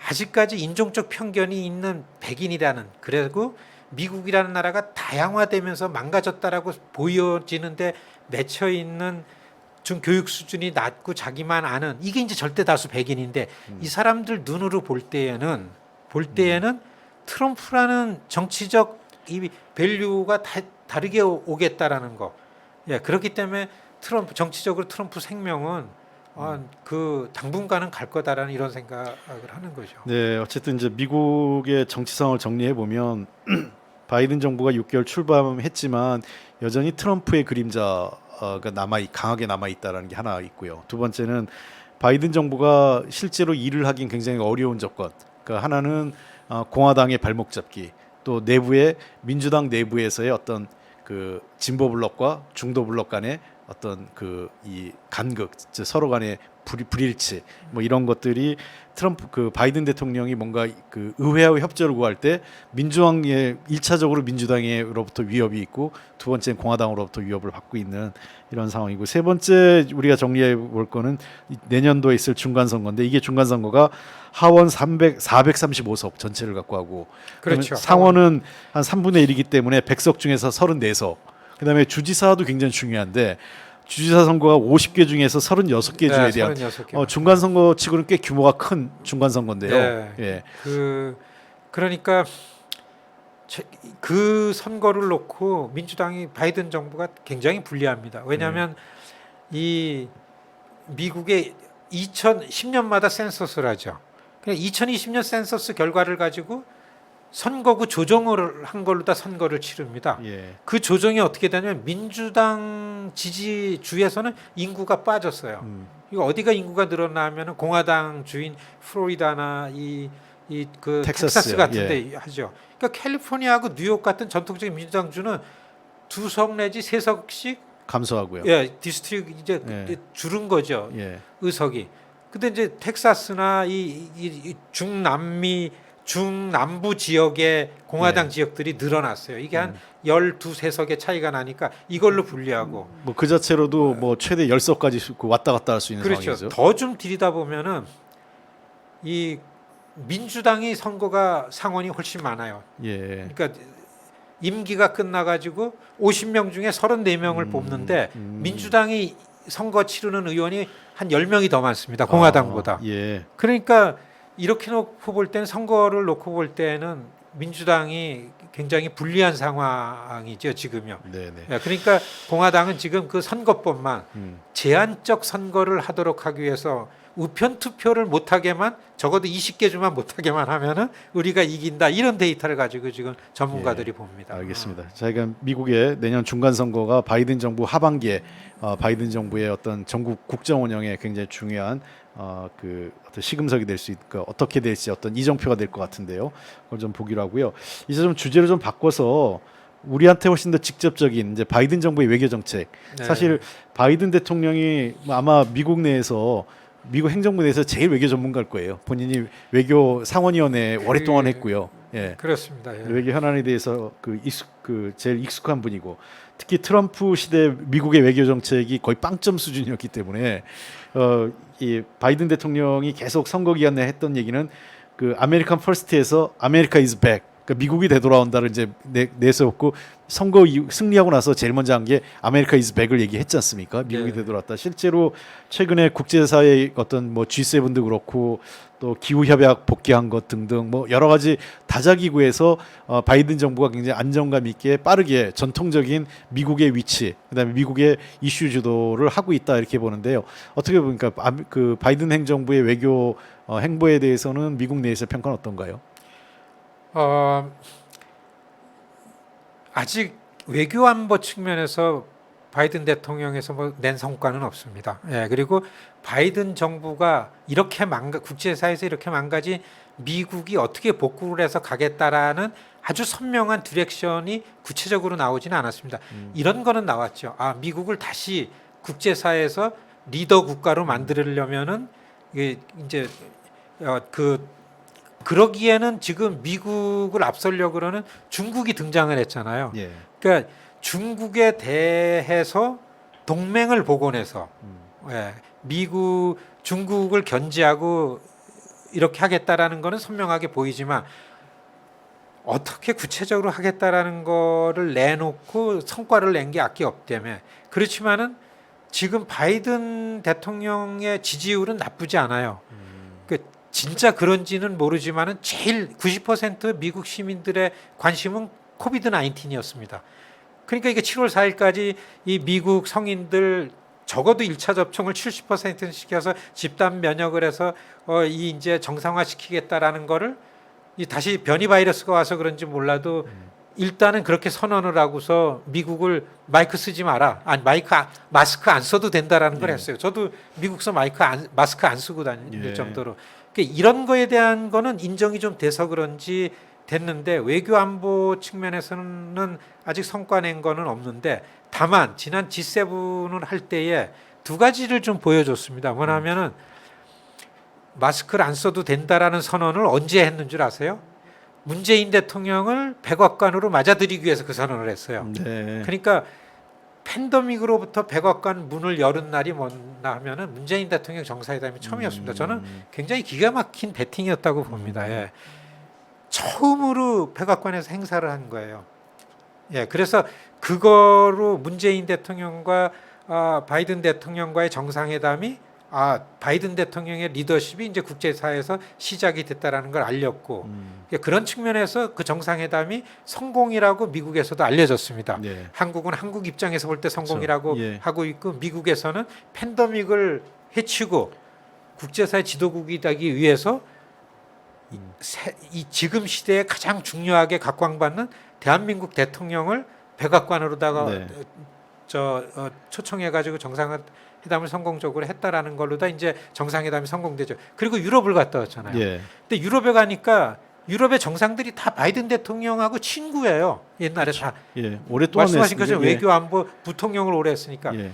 아직까지 인종적 편견이 있는 백인이라는, 그리고 미국이라는 나라가 다양화되면서 망가졌다라고 보여지는데 맺혀 있는 좀 교육 수준이 낮고 자기만 아는, 이게 이제 절대 다수 백인인데 이 사람들 눈으로 볼 때에는 트럼프라는 정치적 이 밸류가 다르게 오겠다라는 거. 그렇기 때문에 정치적으로 트럼프 생명은 그 당분간은 갈 거다라는 이런 생각을 하는 거죠. 네, 어쨌든 이제 미국의 정치 상황을 정리해 보면 바이든 정부가 6개월 출범했지만 여전히 트럼프의 그림자가 강하게 남아 있다라는 게 하나 있고요. 두 번째는 바이든 정부가 실제로 일을 하긴 굉장히 어려운 조건. 그러니까 하나는 공화당의 발목 잡기, 또 내부의 민주당 내부에서의 어떤 그 진보 블록과 중도 블록 간의 어떤 그 이 간극, 서로 간의 불일치, 뭐 이런 것들이 그 바이든 대통령이 뭔가 그 의회와 협조를 구할 때 민주당에 1차적으로 민주당으로부터 위협이 있고, 두 번째는 공화당으로부터 위협을 받고 있는 이런 상황이고, 세 번째 우리가 정리해 볼 거는 내년도에 있을 중간 선거인데, 이게 중간 선거가 하원 435석 전체를 갖고 하고, 그렇죠. 상원은 한 3분의 1이기 때문에 100석 중에서 34석. 그다음에 주지사도 굉장히 중요한데, 주지사 선거가 50개 중에서 36개 주에 대한 36개. 중간 선거치고는 꽤 규모가 큰 중간 선거인데요. 네. 예. 그러니까 그 선거를 놓고 민주당이 바이든 정부가 굉장히 불리합니다. 왜냐하면 이 미국의 2010년마다 센서스를 하죠. 그냥 2020년 센서스 결과를 가지고 선거구 조정을 한 걸로 다 선거를 치릅니다. 예. 그 조정이 어떻게 되냐면 민주당 지지주에서는 인구가 빠졌어요. 이거 어디가 인구가 늘어나면 공화당 주인 플로리다나 그 텍사스 같은데 하죠. 그러니까 캘리포니아하고 뉴욕 같은 전통적인 민주당 주는 2석 내지 3석씩 감소하고요. 디스트릭 이제 줄은 거죠. 의석이. 근데 이제 텍사스나 이 중남부 지역의 공화당 지역들이 늘어났어요. 이게 한 12~13석의 차이가 나니까 이걸로 분리하고, 뭐 그 자체로도 뭐 최대 10석까지 왔다 갔다 할 수 있는 그렇죠. 상황이죠. 더 좀 들이다 보면은 이 민주당이 선거가 상원이 훨씬 많아요. 예. 그러니까 임기가 끝나가지고 50명 중에 34명을 뽑는데 민주당이 선거 치르는 의원이 한 10명이 더 많습니다. 공화당보다. 예. 그러니까 이렇게 놓고 볼 때는, 선거를 놓고 볼 때는 민주당이 굉장히 불리한 상황이죠, 지금요. 네네. 그러니까 공화당은 지금 그 선거법만 제한적 선거를 하도록 하기 위해서 우편 투표를 못하게만, 적어도 20개 주만 못하게만 하면은 우리가 이긴다, 이런 데이터를 가지고 지금 전문가들이 봅니다. 알겠습니다. 저희가 미국의 내년 중간 선거가 바이든 정부 하반기에 바이든 정부의 어떤 전국 국정 운영에 굉장히 중요한 그 어떤 시금석이 될 수 있고, 어떻게 될지 어떤 이정표가 될 것 같은데요. 그걸 좀 보기로 하고요. 이제 좀 주제를 좀 바꿔서 우리한테 훨씬 더 직접적인 이제 바이든 정부의 외교 정책. 네. 사실 바이든 대통령이 아마 미국 내에서 미국 행정부 내에서 제일 외교 전문가일 거예요. 본인이 외교 상원위원회 오랫동안 했고요. 예. 그렇습니다. 예. 외교 현안에 대해서 제일 익숙한 분이고 특히 트럼프 시대 미국의 외교 정책이 거의 빵점 수준이었기 때문에 이 바이든 대통령이 계속 선거 기간 내에 했던 얘기는 그 아메리칸 퍼스트에서 아메리카 이즈 백, 그러니까 미국이 되돌아온다를 이제 내세웠고 선거 승리하고 나서 제일 먼저 한 게 아메리카 이즈 백을 얘기했지 않습니까? 미국이 네. 되돌아왔다. 실제로 최근에 국제사회의 어떤 뭐 G7도 그렇고 또 기후 협약 복귀한 것 등등 뭐 여러 가지 다자기구에서 바이든 정부가 굉장히 안정감 있게 빠르게 전통적인 미국의 위치, 그다음에 미국의 이슈 주도를 하고 있다 이렇게 보는데요. 어떻게 보니까 그 바이든 행정부의 외교 행보에 대해서는 미국 내에서 평가는 어떤가요? 아직 외교안보 측면에서 바이든 대통령에서 뭐 낸 성과는 없습니다. 예, 그리고 바이든 정부가 이렇게 국제사회에서 이렇게 망가진 미국이 어떻게 복구를 해서 가겠다라는 아주 선명한 디렉션이 구체적으로 나오지는 않았습니다. 이런 거는 나왔죠. 미국을 다시 국제사회에서 리더 국가로 만들려면은 이제 그러기에는 지금 미국을 앞서려고 그러는 중국이 등장을 했잖아요. 예. 그러니까 중국에 대해서 동맹을 복원해서 중국을 견제하고 이렇게 하겠다라는 거는 선명하게 보이지만 어떻게 구체적으로 하겠다라는 거를 내놓고 성과를 낸 게 아끼 없다며. 그렇지만은 지금 바이든 대통령의 지지율은 나쁘지 않아요. 진짜 그런지는 모르지만은 제일 90% 미국 시민들의 관심은 코비드 19이었습니다. 그러니까 이게 7월 4일까지 이 미국 성인들 적어도 1차 접종을 70%는 시켜서 집단 면역을 해서 이 이제 정상화 시키겠다라는 거를 이 다시 변이 바이러스가 와서 그런지 몰라도 일단은 그렇게 선언을 하고서 미국을 마이크 쓰지 마라. 마스크 안 써도 된다라는 걸 했어요. 저도 미국서 마스크 안 쓰고 다닐 정도로. 그러니까 이런 거에 대한 거는 인정이 좀 돼서 그런지 됐는데 외교 안보 측면에서는 아직 성과 낸 거는 없는데 다만 지난 G7을 할 때에 두 가지를 좀 보여줬습니다. 뭐냐면은 마스크를 안 써도 된다라는 선언을 언제 했는 줄 아세요? 문재인 대통령을 백악관으로 맞아들이기 위해서 그 선언을 했어요. 네. 그러니까 팬데믹으로부터 백악관 문을 열은 날이 뭐나 하면은 문재인 대통령 정상회담이 처음이었습니다. 저는 굉장히 기가 막힌 배팅이었다고 봅니다. 예. 처음으로 백악관에서 행사를 한 거예요. 예, 그래서 그거로 문재인 대통령과 바이든 대통령과의 정상회담이 바이든 대통령의 리더십이 이제 국제사회에서 시작이 됐다라는 걸 알렸고 그런 측면에서 그 정상회담이 성공이라고 미국에서도 알려졌습니다. 네. 한국은 한국 입장에서 볼 때 성공이라고 그렇죠. 예. 하고 있고 미국에서는 팬데믹을 해치고 국제사회 지도국이 되기 위해서 이 지금 시대에 가장 중요하게 각광받는 대한민국 대통령을 백악관으로다가 네. 초청해가지고 정상회담을 성공적으로 했다라는 걸로다 이제 정상회담이 성공되죠. 그리고 유럽을 갔다 왔잖아요. 예. 근데 유럽에 가니까 유럽의 정상들이 다 바이든 대통령하고 친구예요. 옛날에 다 예. 오랫동안 말씀하신 했습니다. 것처럼 외교 안보 부통령을 오래 했으니까 예.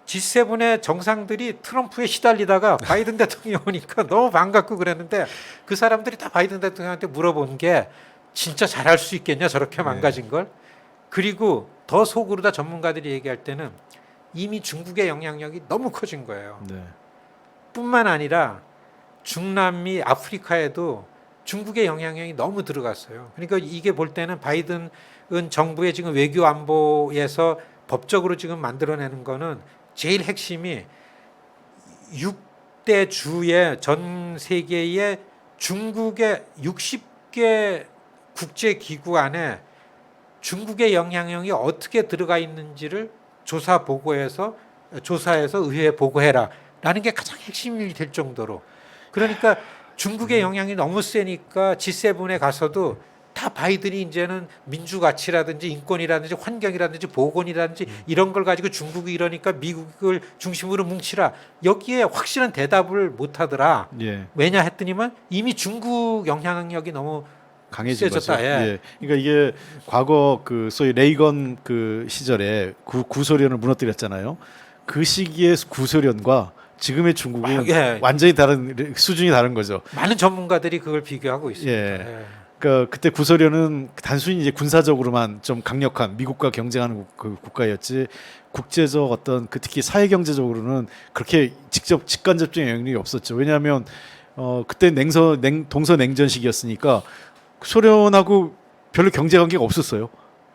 G7의 정상들이 트럼프에 시달리다가 바이든 대통령 오니까 너무 반갑고 그랬는데 그 사람들이 다 바이든 대통령한테 물어본 게 진짜 잘할 수 있겠냐 저렇게 망가진 걸. 그리고 더 속으로다 전문가들이 얘기할 때는 이미 중국의 영향력이 너무 커진 거예요. 네. 뿐만 아니라 중남미 아프리카에도 중국의 영향력이 너무 들어갔어요. 그러니까 이게 볼 때는 바이든 정부의 지금 외교 안보에서 법적으로 지금 만들어내는 거는 제일 핵심이 6대 주의 전 세계의 중국의 60개 국제기구 안에 중국의 영향력이 어떻게 들어가 있는지를 조사해서 의회에 보고해라 라는 게 가장 핵심이 될 정도로. 그러니까 중국의 영향이 너무 세니까 G7에 가서도 다 바이든이 이제는 민주가치라든지 인권이라든지 환경이라든지 보건이라든지 이런 걸 가지고 중국이 이러니까 미국을 중심으로 뭉치라. 여기에 확실한 대답을 못 하더라. 예. 왜냐 했더니만 이미 중국 영향력이 너무 강해진 세졌다. 거죠. 예. 예. 그러니까 이게 과거 그 소위 레이건 그 시절에 구소련을 무너뜨렸잖아요. 그 시기의 구소련과 지금의 중국은 예. 완전히 다른 수준이 다른 거죠. 많은 전문가들이 그걸 비교하고 있습니다. 예. 예. 그러니까 그때 구소련은 단순히 이제 군사적으로만 좀 강력한 미국과 경쟁하는 그 국가였지 국제적 어떤 그 특히 사회 경제적으로는 그렇게 직간접적인 영향력이 없었죠. 왜냐하면 그때 동서 냉전 시기였으니까 소련하고 별로 경제 관계가 없었어요.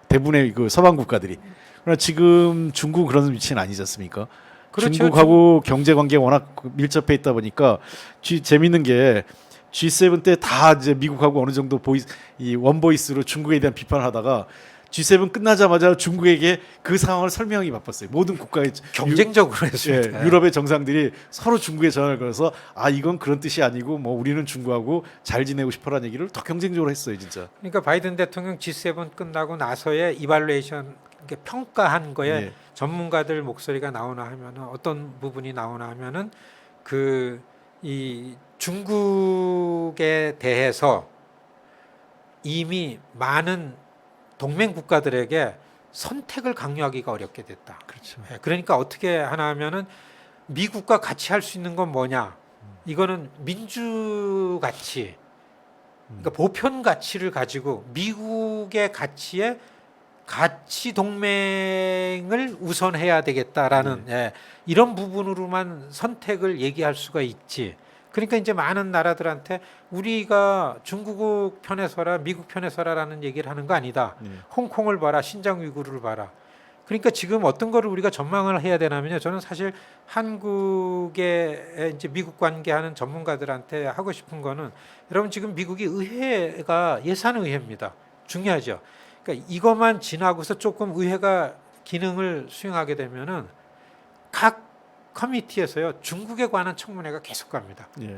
대부분의 그 서방 국가들이. 그러나 지금 중국은 그런 위치는 아니지 않습니까? 그렇죠. 중국하고 경제 관계가 워낙 밀접해 있다 보니까 재밌는 게 G7 때 다 이제 미국하고 어느 정도 이 원보이스로 중국에 대한 비판을 하다가 G7 끝나자마자 중국에게 그 상황을 설명하기 바빴어요. 모든 국가의 경쟁적으로 했습니다. 예, 유럽의 정상들이 서로 중국에 전화를 걸어서 아 이건 그런 뜻이 아니고 뭐 우리는 중국하고 잘 지내고 싶어라는 얘기를 더 경쟁적으로 했어요, 진짜. 그러니까 바이든 대통령 G7 끝나고 나서의 이발루에이션 평가한 거에 예. 전문가들 목소리가 나오나 하면은 어떤 부분이 나오나 하면은 이 중국에 대해서 이미 많은 동맹 국가들에게 선택을 강요하기가 어렵게 됐다. 그렇죠. 예, 그러니까 어떻게 하나 하면은 미국과 같이 할 수 있는 건 뭐냐? 이거는 민주 가치, 그러니까 보편 가치를 가지고 미국의 가치에 가치 동맹을 우선해야 되겠다라는 이런 부분으로만 선택을 얘기할 수가 있지. 그러니까 이제 많은 나라들한테 우리가 중국 편에 서라 미국 편에 서라라는 얘기를 하는 거 아니다. 홍콩을 봐라, 신장 위구르를 봐라. 그러니까 지금 어떤 거를 우리가 전망을 해야 되냐면요. 저는 사실 한국의 이제 미국 관계하는 전문가들한테 하고 싶은 거는 여러분 지금 미국이 의회가 예산 의회입니다. 중요하죠. 그러니까 이것만 지나고서 조금 의회가 기능을 수행하게 되면은 각 커미티에서요 중국에 관한 청문회가 계속 갑니다. 예.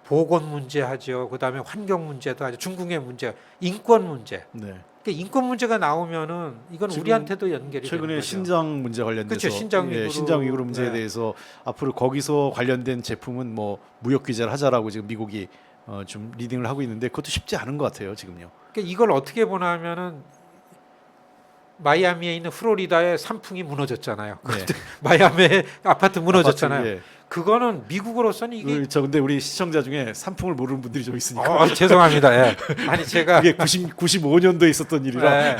보건 문제 하죠. 그다음에 환경 문제도 하죠. 중국의 문제, 인권 문제. 네. 그러니까 인권 문제가 나오면은 이건 우리한테도 연결이 최근에 되는 거죠. 신장 문제 관련돼서 그렇죠. 신장 위구르 문제에 대해서 앞으로 거기서 관련된 제품은 뭐 무역 규제를 하자라고 지금 미국이 좀 리딩을 하고 있는데 그것도 쉽지 않은 것 같아요 지금요. 그러니까 이걸 어떻게 보나 하면은 마이애미에 있는 플로리다의 산풍이 무너졌잖아요. 네. 마이애미의 아파트 무너졌잖아요. 아파트, 예. 그거는 미국으로서는 이게 근데 우리 시청자 중에 산풍을 모르는 분들이 좀 있으니까 죄송합니다. 예. 아니 제가 그게 95년도에 있었던 일이라 예.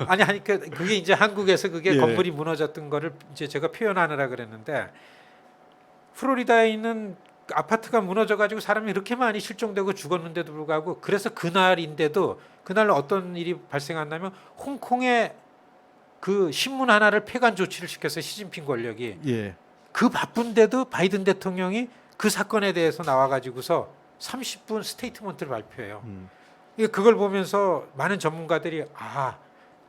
아니 그게 이제 한국에서 그게 예. 건물이 무너졌던 거를 이제 제가 표현하느라 그랬는데 플로리다에 있는 아파트가 무너져 가지고 사람이 이렇게 많이 실종되고 죽었는데도 불구하고 그래서 그날인데도 그날 어떤 일이 발생했냐면 홍콩에 그 신문 하나를 폐간 조치를 시켰어요. 시진핑 권력이. 예. 그 바쁜데도 바이든 대통령이 그 사건에 대해서 나와가지고서 30분 스테이트먼트를 발표해요. 그걸 보면서 많은 전문가들이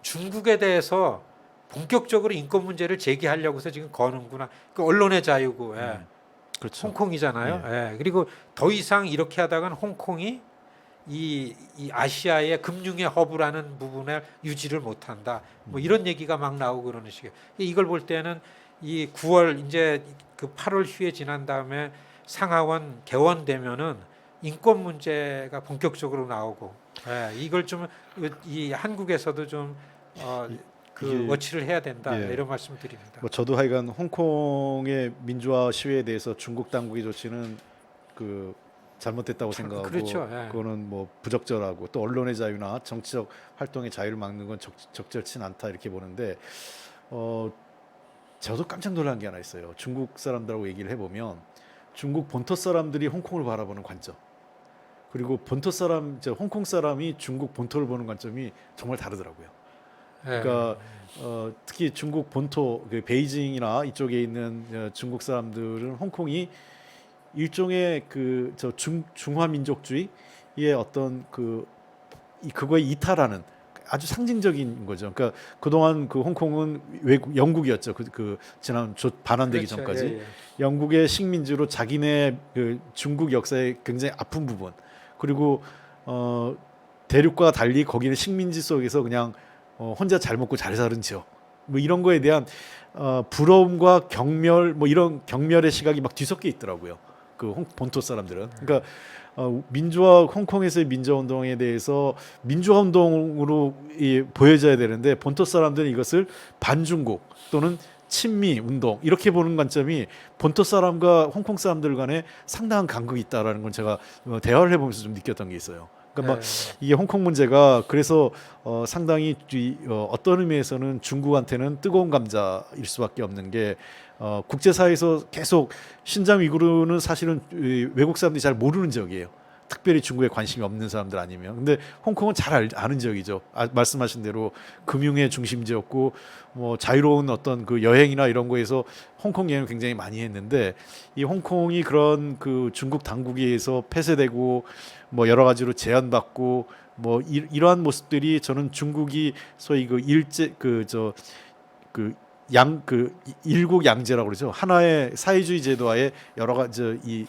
중국에 대해서 본격적으로 인권 문제를 제기하려고서 지금 거는구나. 그 언론의 자유고 그렇죠. 홍콩이잖아요. 예. 그리고 더 이상 이렇게 하다가는 홍콩이 이 아시아의 금융의 허브라는 부분을 유지를 못한다. 뭐 이런 얘기가 막 나오고 그러는 식이에요. 이걸 볼 때는 이 9월 이제 그 8월 휴에 지난 다음에 상하원 개원되면은 인권 문제가 본격적으로 나오고 이걸 좀 이 한국에서도 좀 그 워치를 해야 된다 이런 말씀을 드립니다. 뭐 저도 하여간 홍콩의 민주화 시위에 대해서 중국 당국의 조치는 그 잘못됐다고 생각하고 그렇죠. 그거는 뭐 부적절하고 또 언론의 자유나 정치적 활동의 자유를 막는 건 적절치는 않다 이렇게 보는데 저도 깜짝 놀란 게 하나 있어요. 중국 사람들하고 얘기를 해보면 중국 본토 사람들이 홍콩을 바라보는 관점 그리고 홍콩 사람이 중국 본토를 보는 관점이 정말 다르더라고요. 그러니까 특히 중국 본토 베이징이나 이쪽에 있는 중국 사람들은 홍콩이 일종의 중화 민족주의의 어떤 그거에 이탈하는 아주 상징적인 거죠. 그러니까 그동안 그 홍콩은 영국이었죠. 지난 반환되기 그렇죠. 전까지 영국의 식민지로 자기네 그 중국 역사의 굉장히 아픈 부분 그리고 대륙과 달리 거기는 식민지 속에서 그냥 혼자 잘 먹고 잘 사는 지역 뭐 이런 거에 대한 부러움과 경멸 뭐 이런 경멸의 시각이 막 뒤섞여 있더라고요. 그 본토 사람들은 그러니까 홍콩에서의 민주화 운동에 대해서 민주화 운동으로 보여져야 되는데 본토 사람들은 이것을 반중국 또는 친미 운동 이렇게 보는 관점이 본토 사람과 홍콩 사람들 간에 상당한 간극이 있다라는 건 제가 대화를 해보면서 좀 느꼈던 게 있어요. 그러니까 막 이게 홍콩 문제가 그래서 상당히 어떤 의미에서는 중국한테는 뜨거운 감자일 수밖에 없는 게 국제사회에서 계속 신장 위구르는 사실은 외국 사람들이 잘 모르는 지역이에요. 특별히 중국에 관심이 없는 사람들 아니면. 근데 홍콩은 잘 아는 지역이죠. 말씀하신 대로 금융의 중심지였고 뭐 자유로운 어떤 그 여행이나 이런 거에서 홍콩 여행을 굉장히 많이 했는데 이 홍콩이 그런 그 중국 당국에 의해서 폐쇄되고 뭐 여러 가지로 제한받고 뭐 이러한 모습들이 저는 중국이 소위 그 일제 일국 양제라고 그러죠. 하나의 사회주의 제도와의 여러 가지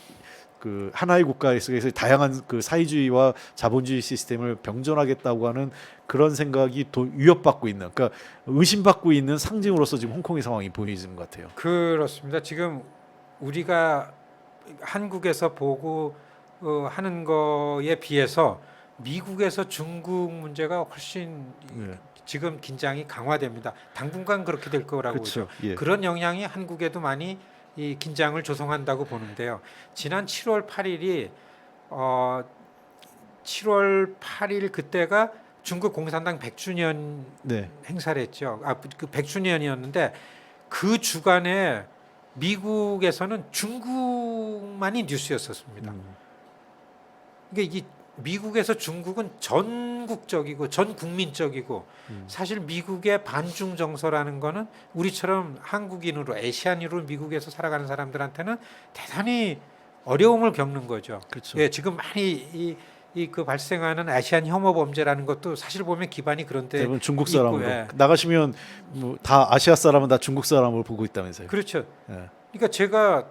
그 하나의 국가 속에서 다양한 그 사회주의와 자본주의 시스템을 병존하겠다고 하는 그런 생각이 위협받고 있는, 그러니까 의심받고 있는 상징으로서 지금 홍콩의 상황이 보이는 것 같아요. 그렇습니다. 지금 우리가 한국에서 보고 하는 거에 비해서 미국에서 중국 문제가 훨씬 네. 지금 긴장이 강화됩니다. 당분간 그렇게 될 거라고 그렇죠. 보죠. 예. 그런 영향이 한국에도 많이 이 긴장을 조성한다고 보는데요. 지난 7월 8일이 7월 8일 그때가 중국 공산당 100주년 네. 행사를 했죠. 그 100주년이었는데 그 주간에 미국에서는 중국만이 뉴스였었습니다. 그러니까 이게 미국에서 중국은 전국적이고 전 국민적이고 사실 미국의 반중 정서라는 거는 우리처럼 한국인으로 아시안으로 미국에서 살아가는 사람들한테는 대단히 어려움을 겪는 거죠. 그렇죠. 예, 지금 많이 그 발생하는 아시안 혐오 범죄라는 것도 사실 보면 기반이 그런데 대부분 중국 사람으로 있고, 예. 나가시면 뭐 다 아시아 사람은 다 중국 사람으로 보고 있다면서요. 그렇죠. 예. 그러니까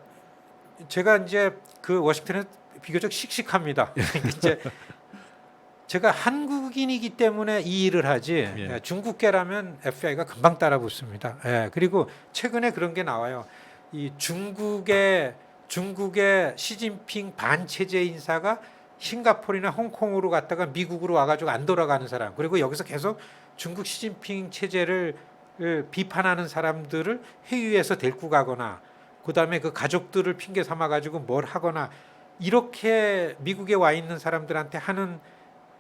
제가 이제 그 워싱턴에 비교적 씩씩합니다. 이제 제가 한국인이기 때문에 이 일을 하지 예. 중국계라면 FBI가 금방 따라붙습니다. 예, 그리고 최근에 그런 게 나와요. 이 중국의 시진핑 반체제 인사가 싱가포르나 홍콩으로 갔다가 미국으로 와가지고 안 돌아가는 사람, 그리고 여기서 계속 중국 시진핑 체제를 비판하는 사람들을 회유해서 데리고 가거나 그다음에 그 가족들을 핑계 삼아 가지고 뭘 하거나 이렇게 미국에 와 있는 사람들한테 하는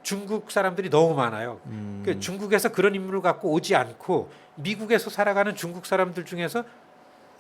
중국 사람들이 너무 많아요. 그러니까 중국에서 그런 인물을 갖고 오지 않고 미국에서 살아가는 중국 사람들 중에서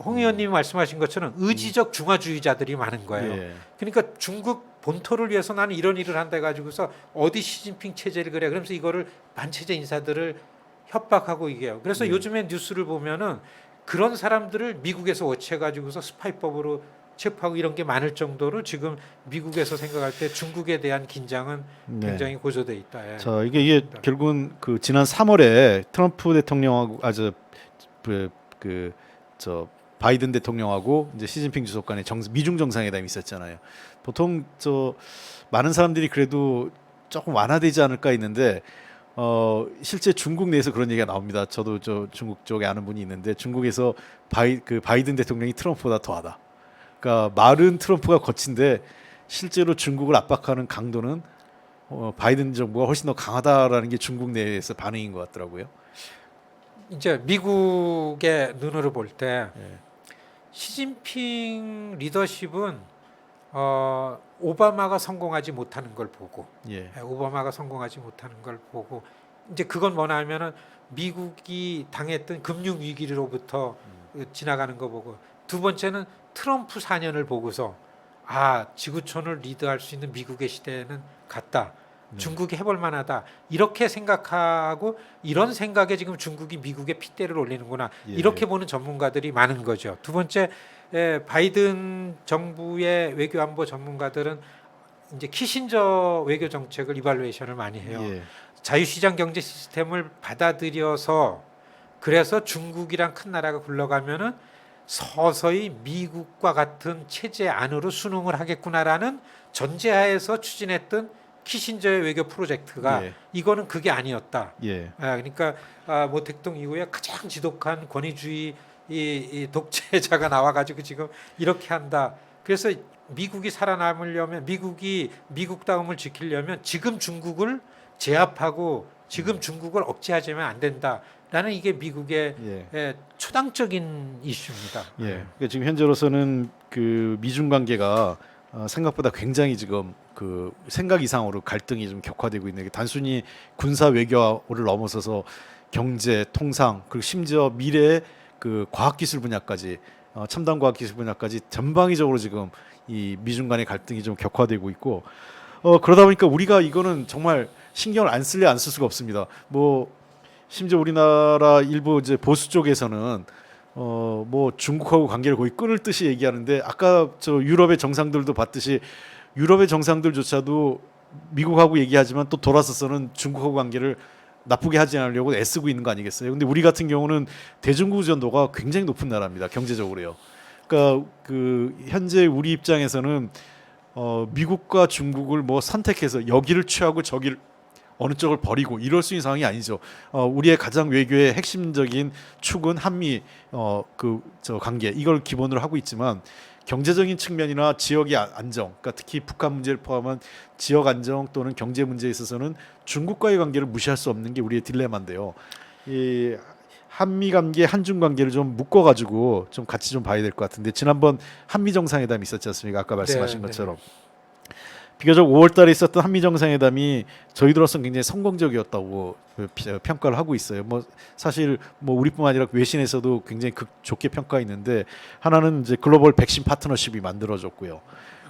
홍 의원님이 말씀하신 것처럼 의지적 중화주의자들이 많은 거예요. 예. 그러니까 중국 본토를 위해서 나는 이런 일을 한다 가지고서 어디 시진핑 체제를 그래, 그러면서 이거를 반체제 인사들을 협박하고 이게요. 그래서 요즘에 뉴스를 보면은 그런 사람들을 미국에서 워치해 가지고서 스파이법으로 체포하고 이런 게 많을 정도로 지금 미국에서 생각할 때 중국에 대한 긴장은 네. 굉장히 고조돼 있다. 예. 자, 이게 결국은 그 지난 3월에 트럼프 대통령하고 바이든 대통령하고 이제 시진핑 주석 간의 미중 정상회담이 있었잖아요. 보통 많은 사람들이 그래도 조금 완화되지 않을까 했는데 실제 중국 내에서 그런 얘기가 나옵니다. 저도 중국 쪽에 아는 분이 있는데 중국에서 바이든 대통령이 트럼프보다 더하다. 그러니까 말은 트럼프가 거친데 실제로 중국을 압박하는 강도는 바이든 정부가 훨씬 더 강하다라는 게 중국 내에서 반응인 것 같더라고요. 이제 미국의 눈으로 볼 때 예. 시진핑 리더십은 오바마가 성공하지 못하는 걸 보고, 예. 오바마가 성공하지 못하는 걸 보고 이제 그건 뭐냐 하면은 미국이 당했던 금융 위기로부터 지나가는 거 보고, 두 번째는 트럼프 4년을 보고서 지구촌을 리드할 수 있는 미국의 시대는 갔다. 중국이 해볼 만하다. 이렇게 생각하고 이런 생각에 지금 중국이 미국에 핏대를 올리는구나. 예. 이렇게 보는 전문가들이 많은 거죠. 두 번째, 바이든 정부의 외교안보 전문가들은 이제 키신저 외교 정책을 이발루에이션을 많이 해요. 예. 자유시장 경제 시스템을 받아들여서 그래서 중국이랑 큰 나라가 굴러가면은 서서히 미국과 같은 체제 안으로 순응을 하겠구나라는 전제하에서 추진했던 키신저의 외교 프로젝트가 예. 이거는 그게 아니었다. 예. 그러니까 모택동 이후에 가장 지독한 권위주의 이 독재자가 나와가지고 지금 이렇게 한다. 그래서 미국이 살아남으려면 미국다움을 지키려면 지금 중국을 제압하고 지금 중국을 억제하자면 안 된다라는 이게 미국의 예. 초당적인 이슈입니다. 예. 그러니까 지금 현재로서는 그 미중 관계가 생각보다 굉장히 지금 그 생각 이상으로 갈등이 좀 격화되고 있는 게 단순히 군사 외교를 넘어서서 경제, 통상 그리고 심지어 미래의 그 과학기술 분야까지 첨단 과학기술 분야까지 전방위적으로 지금 이 미중 간의 갈등이 좀 격화되고 있고 그러다 보니까 우리가 이거는 정말 신경을 안 쓸래 안 쓸 수가 없습니다. 뭐 심지어 우리나라 일부 이제 보수 쪽에서는 뭐 중국하고 관계를 거의 끊을 듯이 얘기하는데 아까 저 유럽의 정상들도 봤듯이 유럽의 정상들조차도 미국하고 얘기하지만 또 돌아서서는 중국하고 관계를 나쁘게 하지 않으려고 애쓰고 있는 거 아니겠어요? 근데 우리 같은 경우는 대중국 의존도가 굉장히 높은 나라입니다. 경제적으로요. 그러니까 그 현재 우리 입장에서는 미국과 중국을 뭐 선택해서 여기를 취하고 저기를 어느 쪽을 버리고 이럴 수 있는 상황이 아니죠. 우리의 가장 외교의 핵심적인 축은 한미 그 저 관계 이걸 기본으로 하고 있지만 경제적인 측면이나 지역의 안정, 그러니까 특히 북한 문제를 포함한 지역 안정 또는 경제 문제에 있어서는 중국과의 관계를 무시할 수 없는 게 우리의 딜레마인데요. 이 한미 관계, 한중 관계를 좀 묶어가지고 좀 같이 좀 봐야 될 것 같은데 지난번 한미 정상회담이 있었지 않습니까? 아까 말씀하신 네, 것처럼. 비교적 5월달에 있었던 한미 정상회담이 저희들로서는 굉장히 성공적이었다고 평가를 하고 있어요. 뭐 사실 뭐 우리뿐만 아니라 외신에서도 굉장히 좋게 평가했는데 하나는 이제 글로벌 백신 파트너십이 만들어졌고요.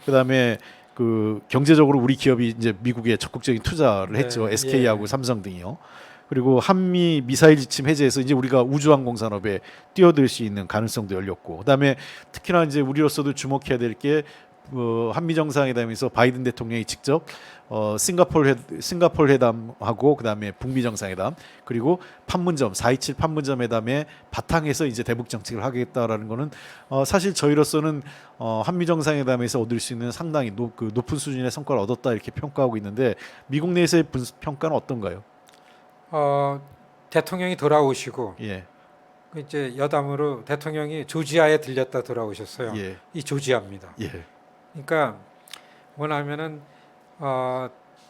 그다음에 그 경제적으로 우리 기업이 이제 미국에 적극적인 투자를 했죠. 네, SK하고 예. 삼성 등이요. 그리고 한미 미사일 지침 해제에서 이제 우리가 우주항공 산업에 뛰어들 수 있는 가능성도 열렸고, 그다음에 특히나 이제 우리로서도 주목해야 될 게 한미 정상회담에서 바이든 대통령이 직접 싱가포르 회담하고 그다음에 북미 정상회담 그리고 판문점 4.27 판문점 회담의 바탕에서 이제 대북 정책을 하겠다라는 거는 사실 저희로서는 한미 정상회담에서 얻을 수 있는 상당히 높은 수준의 성과를 얻었다 이렇게 평가하고 있는데 미국 내에서의 평가는 어떤가요? 대통령이 돌아오시고 예, 그 이제 여담으로 대통령이 조지아에 들렸다 돌아오셨어요. 예, 이 조지아입니다. 예, 그러니까 뭐냐면은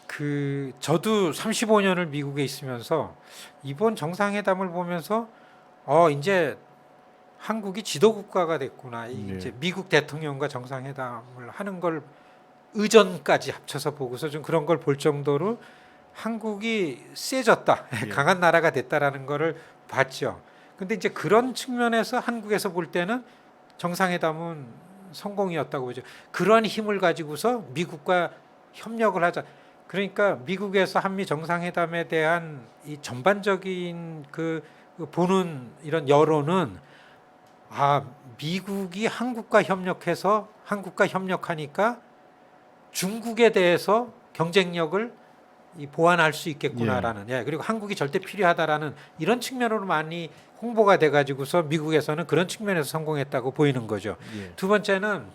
그 저도 35년을 미국에 있으면서 이번 정상회담을 보면서 이제 한국이 지도 국가가 됐구나. 예. 이제 미국 대통령과 정상회담을 하는 걸 의전까지 합쳐서 보고서 좀 그런 걸 볼 정도로 한국이 세졌다, 예. 강한 나라가 됐다라는 거를 봤죠. 근데 이제 그런 측면에서 한국에서 볼 때는 정상회담은 성공이었다고 보죠. 그런 힘을 가지고서 미국과 협력을 하자. 그러니까 미국에서 한미 정상회담에 대한 이 전반적인 그 보는 이런 여론은 미국이 한국과 협력하니까 중국에 대해서 경쟁력을 보완할 수 있겠구나라는 그리고 한국이 절대 필요하다라는 이런 측면으로 많이 홍보가 돼 가지고서 미국에서는 그런 측면에서 성공했다고 보이는 거죠. 예. 두 번째는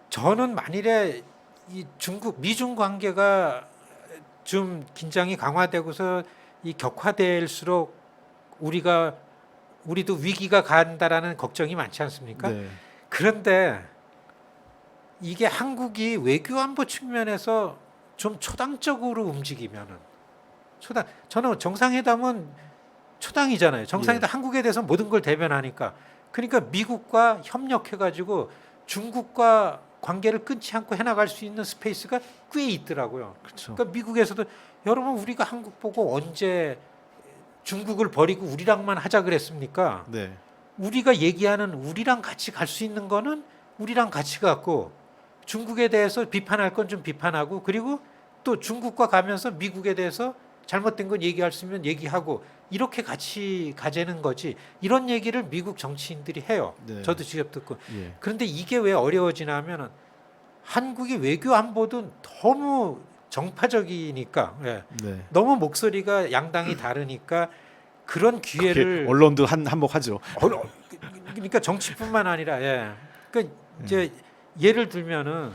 저는 만일에 이 미중 관계가 좀 긴장이 강화되고서 이 격화될수록 우리도 위기가 간다라는 걱정이 많지 않습니까? 네. 그런데 이게 한국이 외교안보 측면에서 좀 초당적으로 움직이면은 저는 정상회담은 초당이잖아요. 정상회담 한국에 대해서 모든 걸 대변하니까. 그러니까 미국과 협력해가지고 중국과 관계를 끊지 않고 해나갈 수 있는 스페이스가 꽤 있더라고요. 그렇죠. 그러니까 미국에서도 여러분 우리가 한국 보고 언제 중국을 버리고 우리랑만 하자 그랬습니까? 네. 우리가 얘기하는 우리랑 같이 갈 수 있는 거는 우리랑 같이 갖고 중국에 대해서 비판할 건 좀 비판하고 그리고 또 중국과 가면서 미국에 대해서 잘못된 건 얘기할 수 있으면 얘기하고 이렇게 같이 가자는 거지. 이런 얘기를 미국 정치인들이 해요. 네. 저도 직접 듣고. 예. 그런데 이게 왜 어려워지냐면은 한국이 외교 안보도 너무 정파적이니까 네. 너무 목소리가 양당이 다르니까 그런 기회를 그렇게 언론도 한몫하죠. 그러니까 정치뿐만 아니라 그러니까 이제 예를 들면은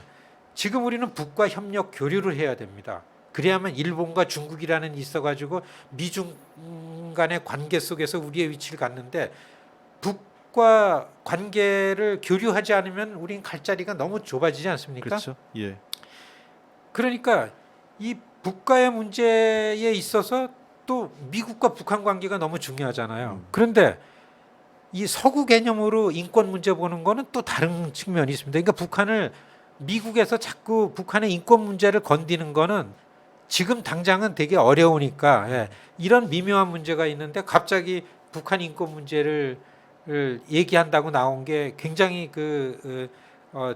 지금 우리는 북과 협력 교류를 해야 됩니다. 그래야만 일본과 중국이라는 있어가지고 미중 간의 관계 속에서 우리의 위치를 갖는데 북과 관계를 교류하지 않으면 우린 갈 자리가 너무 좁아지지 않습니까? 그렇죠. 예. 그러니까 이 국가의 문제에 있어서 또 미국과 북한 관계가 너무 중요하잖아요. 그런데 이 서구 개념으로 인권 문제 보는 거는 또 다른 측면이 있습니다. 그러니까 북한을 미국에서 자꾸 북한의 인권 문제를 건드는 거는 지금 당장은 되게 어려우니까 이런 미묘한 문제가 있는데 갑자기 북한 인권 문제를 얘기한다고 나온 게 굉장히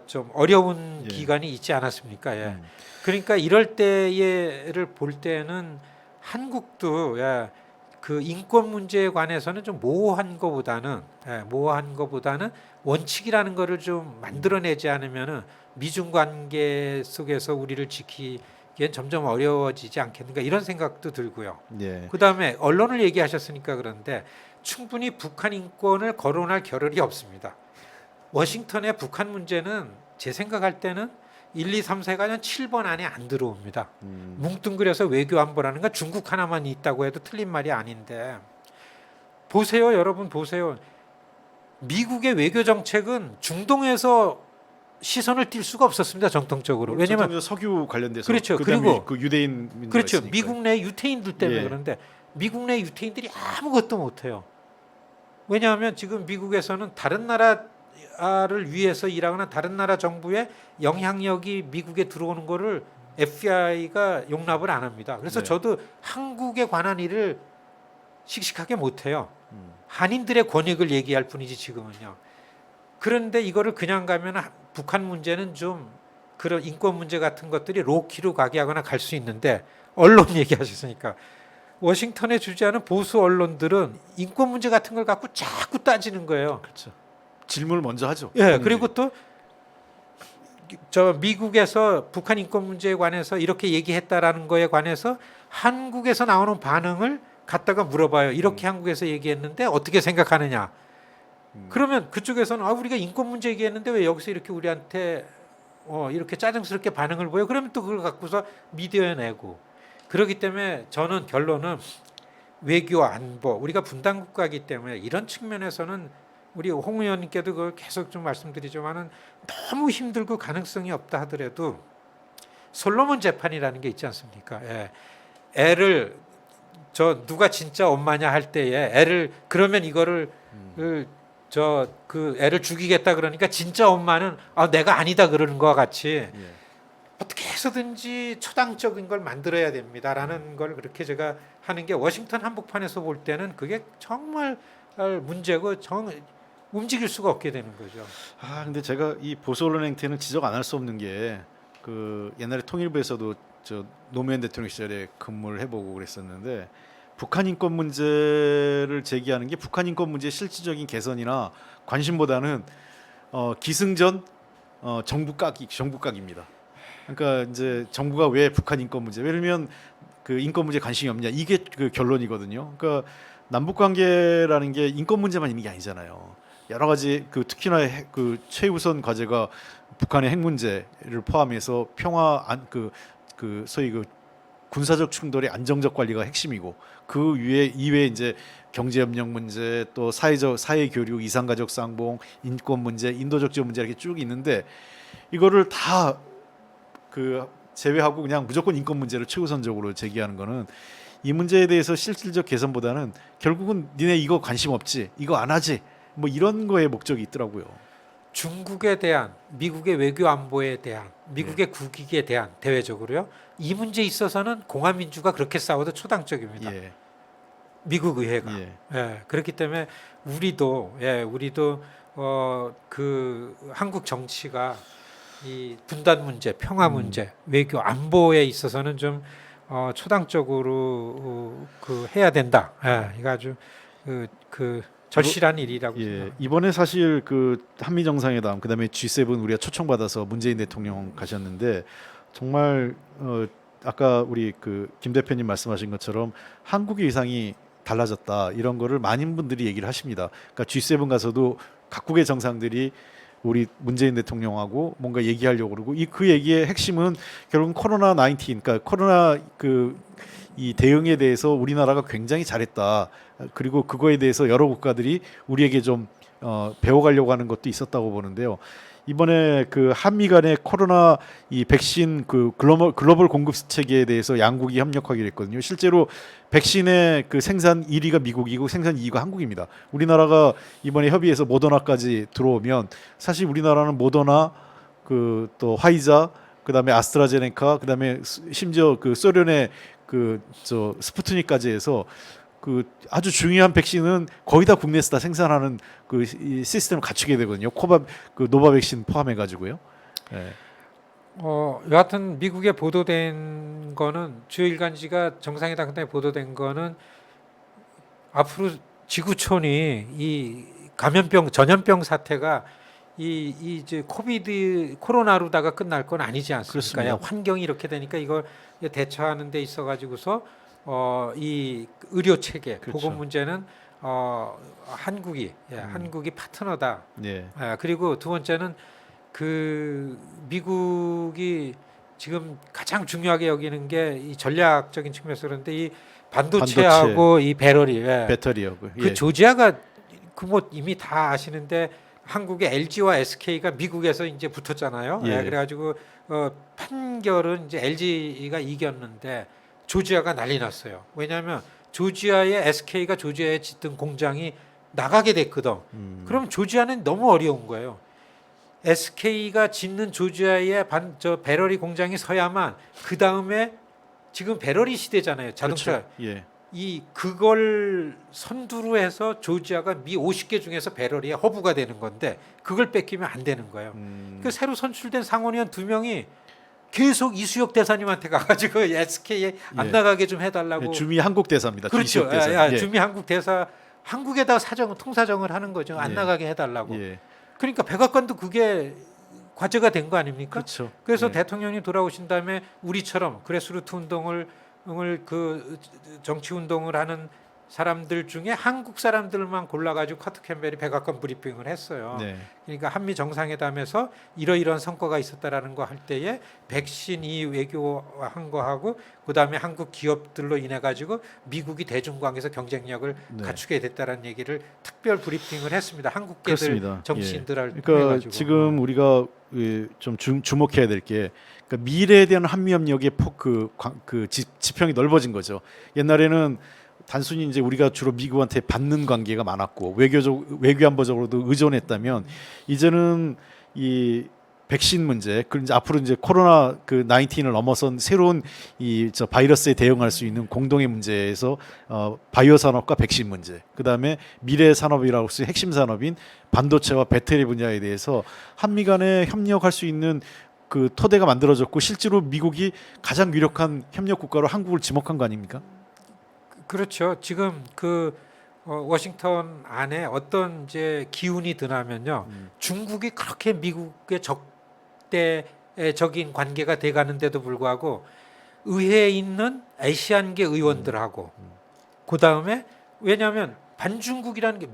좀 어려운 예. 기간이 있지 않았습니까? 그러니까 이럴 때를 볼 때는 한국도 그 인권 문제에 관해서는 좀 모호한 것보다는 원칙이라는 거를 좀 만들어내지 않으면은 미중 관계 속에서 우리를 지키기엔 점점 어려워지지 않겠는가 이런 생각도 들고요. 예. 그다음에 언론을 얘기하셨으니까 그런데 충분히 북한 인권을 거론할 겨를이 없습니다. 워싱턴의 북한 문제는 제 생각할 때는 1, 2, 3, 4가 한 7번 안에 안 들어옵니다. 뭉뚱그려서 외교안보라는 건 중국 하나만 있다고 해도 틀린 말이 아닌데 보세요, 여러분 보세요. 미국의 외교 정책은 중동에서 시선을 띌 수가 없었습니다. 정통적으로. 왜냐하면 석유 관련돼서 그렇죠. 그다음에 그리고 그 유대인 문제가 그렇죠. 있으니까요. 미국 내 유태인들 때문에 예. 그런데 미국 내 유태인들이 아무것도 못해요. 왜냐하면 지금 미국에서는 다른 나라를 위해서 일하거나 다른 나라 정부의 영향력이 미국에 들어오는 거를 FBI가 용납을 안 합니다. 그래서 네. 저도 한국에 관한 일을 씩씩하게 못해요. 한인들의 권익을 얘기할 뿐이지 지금은요. 그런데 이거를 그냥 가면 북한 문제는 좀 그런 인권 문제 같은 것들이 로키로 가게 하거나 갈 수 있는데 언론 얘기하셨으니까 워싱턴에 주재하는 보수 언론들은 인권 문제 같은 걸 갖고 자꾸 따지는 거예요. 그렇죠. 질문을 먼저 하죠. 예, 본인들이. 그리고 또 저 미국에서 북한 인권 문제에 관해서 이렇게 얘기했다라는 거에 관해서 한국에서 나오는 반응을 갖다가 물어봐요. 이렇게 한국에서 얘기했는데 어떻게 생각하느냐? 그러면 그쪽에서는 우리가 인권 문제 얘기했는데 왜 여기서 이렇게 우리한테 이렇게 짜증스럽게 반응을 보여? 그러면 또 그걸 갖고서 미디어에 내고 그렇기 때문에 저는 결론은 외교 안보 우리가 분단 국가이기 때문에 이런 측면에서는 우리 홍 의원님께도 그걸 계속 좀 말씀드리지만은 너무 힘들고 가능성이 없다 하더라도 솔로몬 재판이라는 게 있지 않습니까? 애를 저 누가 진짜 엄마냐 할 때에 애를 그러면 이거를 그 애를 죽이겠다 그러니까 진짜 엄마는 내가 아니다 그러는 것과 같이 예. 어떻게 해서든지 초당적인 걸 만들어야 됩니다라는 걸 그렇게 제가 하는 게 워싱턴 한복판에서 볼 때는 그게 정말 문제고 움직일 수가 없게 되는 거죠. 근데 제가 이 보수 언론 행태는 지적 안 할 수 없는 게 그 옛날에 통일부에서도 저 노무현 대통령 시절에 근무를 해보고 그랬었는데 북한 인권 문제를 제기하는 게 북한 인권 문제의 실질적인 개선이나 관심보다는 기승전 정부 각입니다. 그러니까 이제 정부가 왜 북한 인권 문제, 예를 들면 그 인권 문제 관심이 없냐 이게 그 결론이거든요. 그러니까 남북 관계라는 게 인권 문제만 있는 게 아니잖아요. 여러 가지 특히나 그 최우선 과제가 북한의 핵 문제를 포함해서 평화 소위 그 군사적 충돌의 안정적 관리가 핵심이고 그 이외에 이제 경제협력 문제 또 사회 교류 이산가족 쌍봉 인권 문제 인도적 지원 문제 이렇게 쭉 있는데 이거를 다 제외하고 그냥 무조건 인권 문제를 최우선적으로 제기하는 거는 이 문제에 대해서 실질적 개선보다는 결국은 니네 이거 관심 없지 이거 안 하지 뭐 이런 거에 목적이 있더라고요. 중국에 대한 미국의 외교 안보에 대한 미국의 국익에 대한 대외적으로요. 이 문제에 있어서는 공화민주가 그렇게 싸워도 초당적입니다. 예. 미국 의회가. 예. 그렇기 때문에 우리도 그 한국 정치가 이 분단 문제, 평화 문제, 외교 안보에 있어서는 좀 초당적으로 해야 된다. 이거 아주 그 절실한 일이라고 생각합니다. 이번에 사실 그 한미 정상회담 그다음에 G7 우리가 초청받아서 문재인 대통령 가셨는데 정말 아까 우리 김 대표님 말씀하신 것처럼 한국의 위상이 달라졌다 이런 거를 많은 분들이 얘기를 하십니다. 그러니까 G7 가서도 각국의 정상들이 우리 문재인 대통령하고 뭔가 얘기하려고 그러고 그 얘기의 핵심은 결국은 코로나19 그러니까 코로나 이 대응에 대해서 우리나라가 굉장히 잘했다. 그리고 그거에 대해서 여러 국가들이 우리에게 좀 배워가려고 하는 것도 있었다고 보는데요. 이번에 그 한미 간의 코로나 이 백신 그 글로벌 공급 체계에 대해서 양국이 협력하기로 했거든요. 실제로 백신의 그 생산 1위가 미국이고 생산 2위가 한국입니다. 우리나라가 이번에 협의해서 모더나까지 들어오면 사실 우리나라는 모더나 그 또 화이자 그다음에 아스트라제네카 그다음에 심지어 그 소련의 그 저 스푸트닉까지 해서 그 아주 중요한 백신은 거의 다 국내에서 다 생산하는 그 이 시스템을 갖추게 되거든요. 그 노바 백신 포함해 가지고요. 예. 여하튼 미국에 보도된 거는 주요 일간지가 정상회담 때 보도된 거는 앞으로 지구촌이 이 감염병 전염병 사태가 이 이제 코로나로다가 끝날 건 아니지 않습니까? 그렇습니다. 환경이 이렇게 되니까 이걸 대처하는 데 있어 가지고서 이 의료 체계 그렇죠. 보건 문제는 한국이 파트너다. 예. 그리고 두 번째는 그 미국이 지금 가장 중요하게 여기는 게 이 전략적인 측면에서 그런데 이 반도체하고 이 배터리, 배터리요. 그 조지아가 그 뭐 이미 다 아시는데 한국의 LG와 SK가 미국에서 이제 붙었잖아요. 예. 그래가지고 판결은 이제 LG가 이겼는데 조지아가 난리 났어요. 왜냐하면 조지아의 SK가 조지아에 짓던 공장이 나가게 됐거든. 그럼 조지아는 너무 어려운 거예요. SK가 짓는 조지아의 배터리 공장이 서야만 그 다음에 지금 배터리 시대잖아요. 자동차. 그렇죠. 예. 그걸 선두로 해서 조지아가 미 50개 중에서 배터리의 허브가 되는 건데 그걸 뺏기면 안 되는 거예요. 그 새로 선출된 상원의원 2명이 계속 이수혁 대사님한테 가가지고 SK에 안 예. 나가게 좀 해달라고. 주미 한국 대사입니다. 그렇죠. 이수혁 대사. 예. 주미 한국 대사 한국에다 통사정을 하는 거죠. 안 예. 나가게 해달라고. 예. 그러니까 백악관도 그게 과제가 된 거 아닙니까? 그렇죠. 그래서 예. 대통령이 돌아오신 다음에 우리처럼 그래스루트 운동을 그 정치 운동을 하는 사람들 중에 한국 사람들만 골라가지고 커트 캠벨이 백악관 브리핑을 했어요. 네. 그러니까 한미 정상회담에서 이러이러한 성과가 있었다라는 거 할 때에 백신이 외교한 거하고 그다음에 한국 기업들로 인해 가지고 미국이 대중관계에서 경쟁력을 네. 갖추게 됐다라는 얘기를 특별 브리핑을 했습니다. 한국계들 그렇습니다. 정치인들을 그러니까 해가지고. 지금 우리가 좀 주목해야 될 게 그러니까 미래에 대한 한미 협력의 지평이 넓어진 거죠. 옛날에는 단순히 이제 우리가 주로 미국한테 받는 관계가 많았고 외교안보적으로도 의존했다면 이제는 이 백신 문제, 그 이제 앞으로 이제 코로나 그 19을 넘어선 새로운 바이러스에 대응할 수 있는 공동의 문제에서 바이오 산업과 백신 문제, 그 다음에 미래 산업이라고 할 수 있는 핵심 산업인 반도체와 배터리 분야에 대해서 한미 간에 협력할 수 있는 그 토대가 만들어졌고 실제로 미국이 가장 유력한 협력 국가로 한국을 지목한 거 아닙니까? 그렇죠. 지금 워싱턴 안에 어떤 이제 기운이 드나면요. 중국이 그렇게 미국의 적대적인 관계가 돼가는데도 불구하고 의회에 있는 아시안계 의원들하고 그 다음에 왜냐하면 반중국이라는 게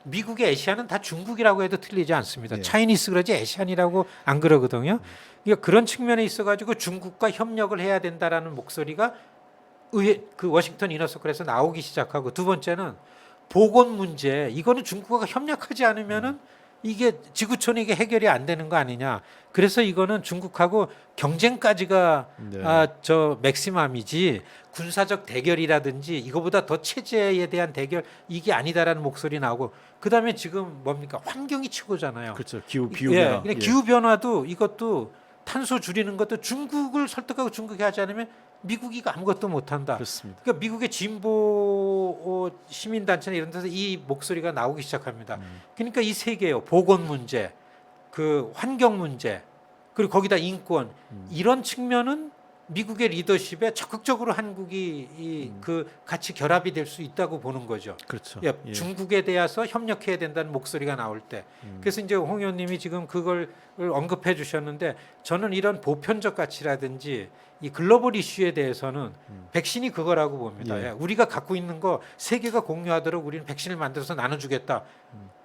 미국의 아시안은 다 중국이라고 해도 틀리지 않습니다. 네. 차이니스 그러지 아시안이라고 안 그러거든요. 그러니까 그런 측면에 있어가지고 중국과 협력을 해야 된다라는 목소리가 그 워싱턴 이너서클에서 나오기 시작하고 두 번째는 보건 문제 이거는 중국과 협력하지 않으면은 이게 지구촌이 이게 해결이 안 되는 거 아니냐. 그래서 이거는 중국하고 경쟁까지가 네. 맥시멈이지 군사적 대결이라든지 이거보다 더 체제에 대한 대결 이게 아니다라는 목소리 나오고 그다음에 지금 뭡니까 환경이 최고잖아요. 그렇죠. 기후 변화. 예, 기후 변화도 이것도 탄소 줄이는 것도 중국을 설득하고 중국이 하지 않으면 미국이 이거 아무것도 못한다. 그렇습니다. 그러니까 미국의 진보 시민단체나 이런 데서 이 목소리가 나오기 시작합니다. 그러니까 이 세 개요. 보건 문제, 그 환경 문제, 그리고 거기다 인권 이런 측면은 미국의 리더십에 적극적으로 한국이 그 같이 결합이 될 수 있다고 보는 거죠. 그렇죠. 예, 예. 중국에 대해서 협력해야 된다는 목소리가 나올 때. 그래서 이제 홍 의원님이 지금 그걸 언급해 주셨는데 저는 이런 보편적 가치라든지 이 글로벌 이슈에 대해서는 백신이 그거라고 봅니다. 예. 예, 우리가 갖고 있는 거 세계가 공유하도록 우리는 백신을 만들어서 나눠주겠다.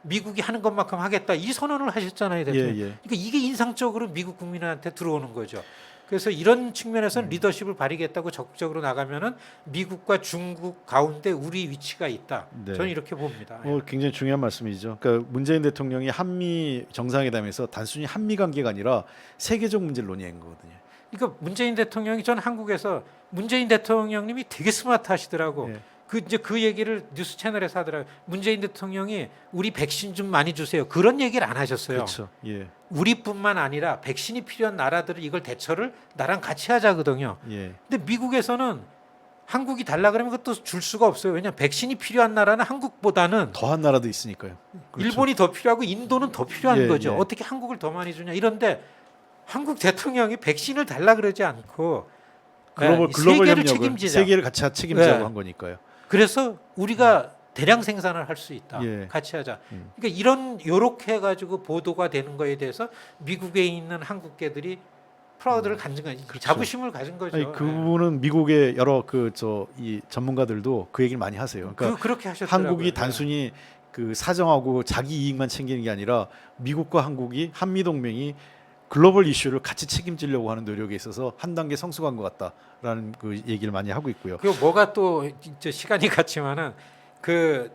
미국이 하는 것만큼 하겠다. 이 선언을 하셨잖아요, 대통령. 예. 그러니까 이게 인상적으로 미국 국민한테 들어오는 거죠. 그래서 이런 측면에서는 리더십을 발휘하겠다고 적극적으로 나가면은 미국과 중국 가운데 우리 위치가 있다. 네. 저는 이렇게 봅니다. 굉장히 중요한 말씀이죠. 그러니까 문재인 대통령이 한미 정상회담에서 단순히 한미 관계가 아니라 세계적 문제를 논의한 거거든요. 그러니까 문재인 대통령이 전 한국에서 문재인 대통령님이 되게 스마트하시더라고. 예. 그 얘기를 뉴스 채널에서 하더라고요. 문재인 대통령이 우리 백신 좀 많이 주세요. 그런 얘기를 안 하셨어요. 그렇죠. 예. 우리뿐만 아니라 백신이 필요한 나라들을 이걸 대처를 나랑 같이 하자거든요. 예. 근데 미국에서는 한국이 달라 그러면 그것도 줄 수가 없어요. 왜냐하면 백신이 필요한 나라는 한국보다는 더한 나라도 있으니까요. 그렇죠. 일본이 더 필요하고 인도는 더 필요한 예, 거죠. 예. 어떻게 한국을 더 많이 주냐. 이런데 한국 대통령이 백신을 달라 그러지 않고 글로벌 세계를 협력을 책임지자. 세계를 같이 책임지자고 네. 한 거니까요. 그래서 우리가 대량 생산을 할 수 있다. 예. 같이 하자. 그러니까 요렇게 해가지고 보도가 되는 거에 대해서 미국에 있는 한국계들이 프라우드를 가진 거죠. 그렇죠. 자부심을 가진 거죠. 아니, 그 부분은 미국의 여러 이 전문가들도 그 얘기를 많이 하세요. 그러니까 그렇게 하셨더라고요. 한국이 단순히 그 사정하고 자기 이익만 챙기는 게 아니라 미국과 한국이 한미 동맹이 글로벌 이슈를 같이 책임지려고 하는 노력에 있어서 한 단계 성숙한 것 같다라는 그 얘기를 많이 하고 있고요. 그 뭐가 또 이제 시간이 갔지만은 그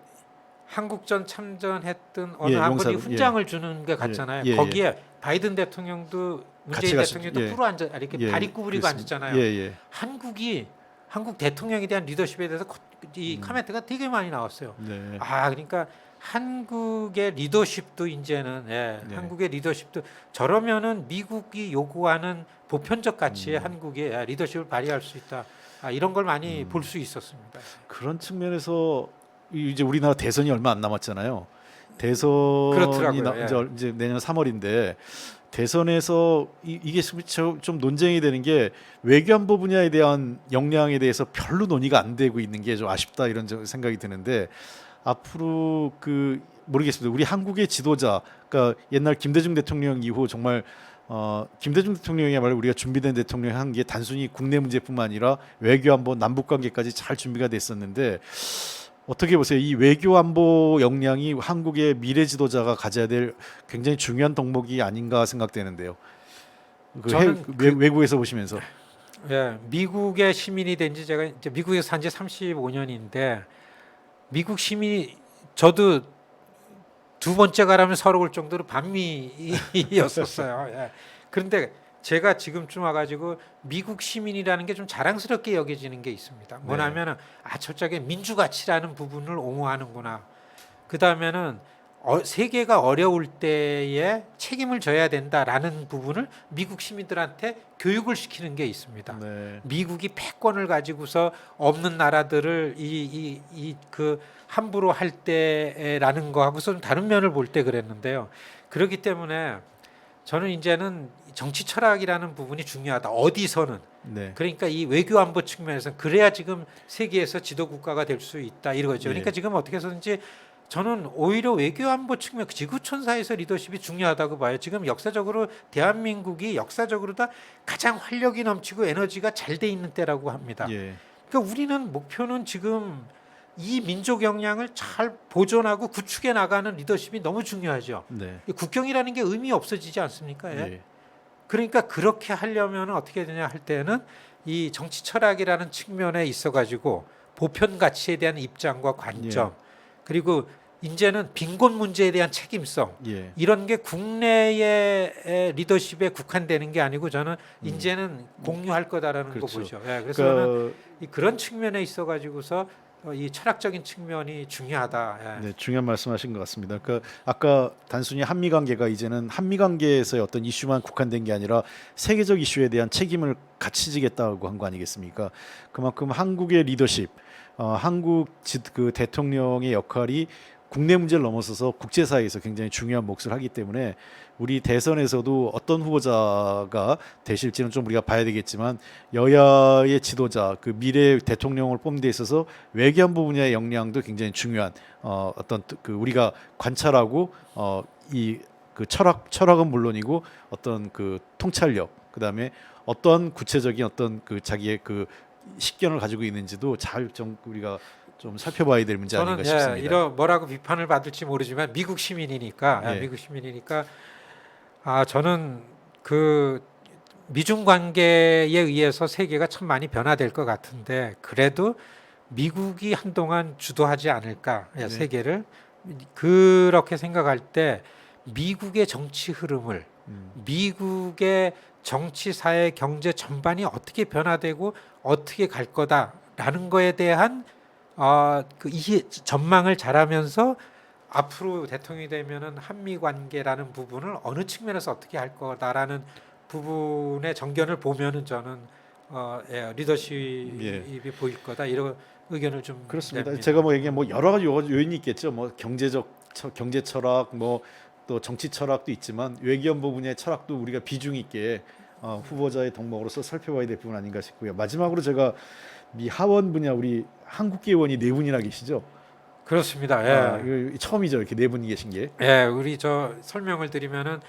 한국전 참전했던 어느 예, 한 분이 용사, 훈장을 주는 게 같잖아요. 예, 예, 거기에 바이든 대통령도 문재인 같이 대통령도 예. 프로 앉아 이렇게 다리 구부리고 그렇습니다. 앉았잖아요. 예, 예. 한국 대통령에 대한 리더십에 대해서 이 코멘트가 되게 많이 나왔어요. 네. 그러니까 한국의 리더십도 이제는 네. 한국의 리더십도 저러면은 미국이 요구하는 보편적 가치의 한국의 리더십을 발휘할 수 있다. 이런 걸 많이 볼 수 있었습니다. 그런 측면에서 이제 우리나라 대선이 얼마 안 남았잖아요. 대선이 그렇더라고요. 이제 내년 3월인데 대선에서 이게 좀 논쟁이 되는 게 외교안보 분야에 대한 역량에 대해서 별로 논의가 안 되고 있는 게 좀 아쉽다 이런 생각이 드는데 앞으로 모르겠습니다. 우리 한국의 지도자, 그러니까 옛날 김대중 대통령 이후 정말 김대중 대통령이야말로 우리가 준비된 대통령 한 게 단순히 국내 문제뿐만 아니라 외교안보 남북 관계까지 잘 준비가 됐었는데 어떻게 보세요? 이 외교안보 역량이 한국의 미래 지도자가 가져야 될 굉장히 중요한 덕목이 아닌가 생각되는데요. 저는 외국에서 보시면서 미국의 시민이 된 지 제가 이제 미국에서 산 지 35년인데 미국 시민이 저도 두 번째 가라면 서러울 정도로 반미였었어요. 그런데 제가 지금쯤 와가지고 미국 시민이라는 게 좀 자랑스럽게 여겨지는 게 있습니다. 뭐냐면은 저쪽에 민주가치라는 부분을 옹호하는구나. 그 다음에는 세계가 어려울 때에 책임을 져야 된다라는 부분을 미국 시민들한테 교육을 시키는 게 있습니다. 네. 미국이 패권을 가지고서 없는 나라들을 함부로 할 때라는 거하고서 좀 다른 면을 볼 때 그랬는데요. 그렇기 때문에 저는 이제는 정치 철학이라는 부분이 중요하다. 어디서는 네. 그러니까 이 외교 안보 측면에서 그래야 지금 세계에서 지도 국가가 될 수 있다 이거죠. 그러니까 예. 지금 어떻게 해서든지 저는 오히려 외교 안보 측면 지구촌사에서 리더십이 중요하다고 봐요. 지금 역사적으로 대한민국이 역사적으로 다 가장 활력이 넘치고 에너지가 잘 돼 있는 때라고 합니다. 예. 그러니까 우리는 목표는 지금 이 민족 역량을 잘 보존하고 구축해 나가는 리더십이 너무 중요하죠. 네. 국경이라는 게 의미 없어지지 않습니까? 예. 그러니까 그렇게 하려면 어떻게 되냐 할 때는 이 정치 철학이라는 측면에 있어 가지고 보편 가치에 대한 입장과 관점 그리고 이제는 빈곤 문제에 대한 책임성 예. 이런 게 국내의 리더십에 국한되는 게 아니고 저는 이제는 공유할 거다라는 그렇죠. 거 보죠. 그래서 저는 그런 측면에 있어 가지고서 이 철학적인 측면이 중요하다. 네, 중요한 말씀하신 것 같습니다. 그러니까 아까 단순히 한미 관계가 이제는 한미 관계에서의 어떤 이슈만 국한된 게 아니라 세계적 이슈에 대한 책임을 같이 지겠다고 한 거 아니겠습니까? 그만큼 한국의 리더십, 한국 대통령의 역할이 국내 문제를 넘어서서 국제사회에서 굉장히 중요한 몫을 하기 때문에 우리 대선에서도 어떤 후보자가 되실지는 좀 우리가 봐야 되겠지만 여야의 지도자, 미래 대통령을 뽑는 데 있어서 외교안보 분야의 역량도 굉장히 중요한 어떤 우리가 관찰하고 이 철학은 물론이고 어떤 통찰력, 그다음에 어떤 구체적인 어떤 자기의 식견을 가지고 있는지도 잘 좀 우리가 좀 살펴봐야 될 문제 아닌가 싶습니다. 이런 뭐라고 비판을 받을지 모르지만 미국 시민이니까 예. 미국 시민이니까 저는 미중 관계에 의해서 세계가 참 많이 변화될 것 같은데 그래도 미국이 한동안 주도하지 않을까 네. 세계를 그렇게 생각할 때 미국의 정치 흐름을 미국의 정치, 사회, 경제 전반이 어떻게 변화되고 어떻게 갈 거다라는 거에 대한 그 이해 전망을 잘하면서 앞으로 대통령이 되면은 한미 관계라는 부분을 어느 측면에서 어떻게 할 거다라는 부분의 정견을 보면은 저는 리더십이 예. 보일 거다 이런 의견을 좀 그렇습니다. 냅니다. 제가 뭐 얘기한 뭐 여러 가지 요인이 있겠죠. 뭐 경제 철학, 뭐 또 정치 철학도 있지만 외교안보 분야의 철학도 우리가 비중 있게 후보자의 덕목으로서 살펴봐야 될 부분 아닌가 싶고요. 마지막으로 제가 미 하원 분야 우리 한국계 의원이 네 분이나 계시죠. 그렇습니다. 이거 처음이죠. 이렇게 네 분이 계신 게. 우리 저 설명을 드리면은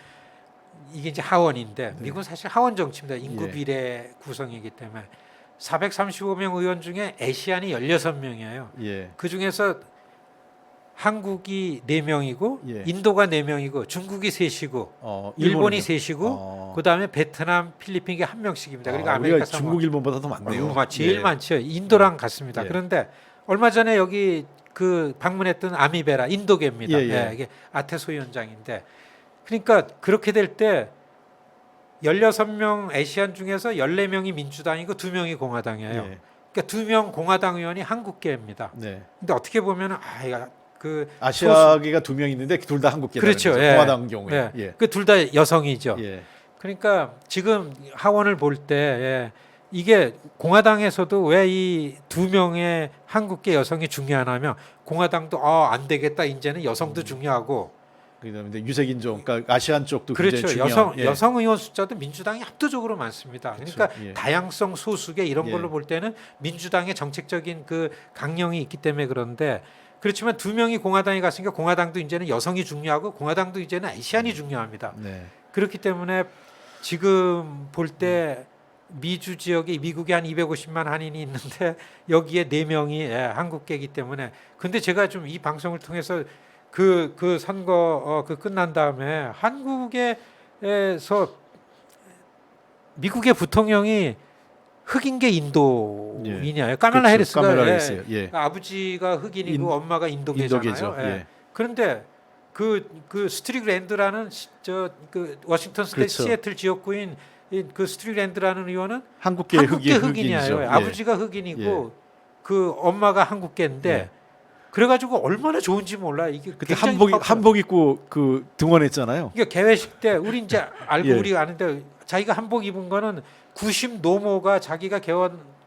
이게 이제 하원인데 미국은 사실 하원 정치입니다. 인구 예. 비례 구성이기 때문에 435명 의원 중에 아시안이 16명이에요. 예. 그 중에서 한국이 4명이고 예. 인도가 4명이고 중국이 3이고 일본은요? 일본이 3이고 그다음에 베트남, 필리핀이 1명씩입니다. 그러니까 우리가 아메리카 중국, 일본보다 더 많네요. 제일 예. 많죠. 인도랑 같습니다. 예. 그런데 얼마 전에 여기 그 방문했던 아미베라 인도계입니다. 예. 이게 아테소 위원장인데 그러니까 그렇게 될 때 16명 아시안 중에서 14명이 민주당이고 2명이 공화당이에요. 예. 그러니까 2명 공화당 의원이 한국계입니다. 네. 근데 어떻게 보면은 그 아시아계가 2명 있는데 둘 다 한국계. 그렇죠. 공화당 경우에. 예. 그 둘 다 여성이죠. 예. 그러니까 지금 하원을 볼 때 이게 공화당에서도 왜 이 2명의 한국계 여성이 중요하냐면 공화당도 안 되겠다 이제는 여성도 중요하고 그다음에 유색인종, 그러니까 아시안 쪽도 그렇죠. 굉장히 중요한. 여성 의원 숫자도 민주당이 압도적으로 많습니다. 그러니까 그렇죠. 예. 다양성 소수계 이런 걸로 예. 볼 때는 민주당의 정책적인 그 강령이 있기 때문에 그런데 그렇지만 2명이 공화당에 갔으니까 공화당도 이제는 여성이 중요하고 공화당도 이제는 아시안이 중요합니다. 네. 그렇기 때문에 지금 볼 때 미주 지역에 미국에 한 250만 한인이 있는데 여기에 4명이 한국계이기 때문에 근데 제가 좀 이 방송을 통해서 그 선거 그 끝난 다음에 한국에서 미국의 부통령이 흑인계 인도인이에요. 카말라 그렇죠. 해리스가 카말라 해리스. 예. 아버지가 흑인이고 엄마가 인도계잖아요. 인도계죠. 예. 그런데 그 스트릭랜드라는 그 워싱턴 스테이트 그렇죠. 시애틀 지역구인 그 스트릭랜드라는 의원은 한국계 한국계 흑인이죠. 흑인이에요. 예. 아버지가 흑인이고 예. 그 엄마가 한국계인데 예. 그래가지고 얼마나 좋은지 몰라. 이게 그때 굉장히 한복 입고 그 등원했잖아요. 이게 개회식 때 우리 이제 알고 예. 우리가 아는데 자기가 한복 입은 거는 90 노모가 자기가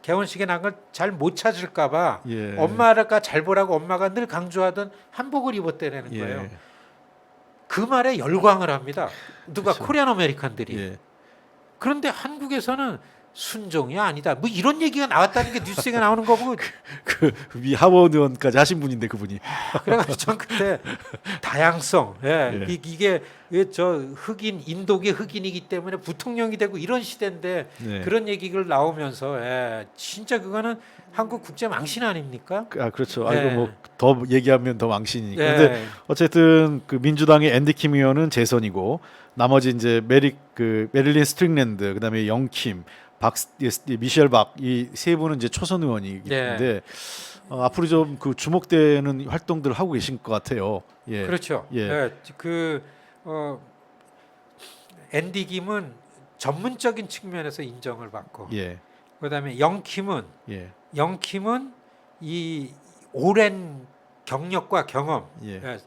개원식에 난 걸 잘 못 찾을까봐 예. 엄마가 잘 보라고 엄마가 늘 강조하던 한복을 입었다라는 예. 거예요. 그 말에 열광을 합니다. 누가 그렇죠. 코리안 아메리칸들이. 예. 그런데 한국에서는 순종이 아니다. 뭐 이런 얘기가 나왔다는 게 뉴스에 나오는 거고. 미 하원 의원까지 하신 분인데 그분이. 그래가지고 전 그때 다양성, 예. 이게 저 흑인 인도계 흑인이기 때문에 부통령이 되고 이런 시대인데 네. 그런 얘기를 나오면서 진짜 그거는 한국 국제 망신 아닙니까? 그렇죠. 예. 아이고 뭐 더 얘기하면 더 망신이니까. 예. 근데 어쨌든 그 민주당의 앤디 킴 의원은 재선이고 나머지 이제 메릴린 스트링랜드 그다음에 영킴 미셸 박 이 세 분은 이제 초선 의원이기 때문에 앞으로 좀 그 주목되는 활동들을 하고 계신 것 같아요. 예. 그렇죠. 예. 앤디 김은 전문적인 측면에서 인정을 받고, 예. 그다음에 영킴은 예. 이 오랜 경력과 경험. 예.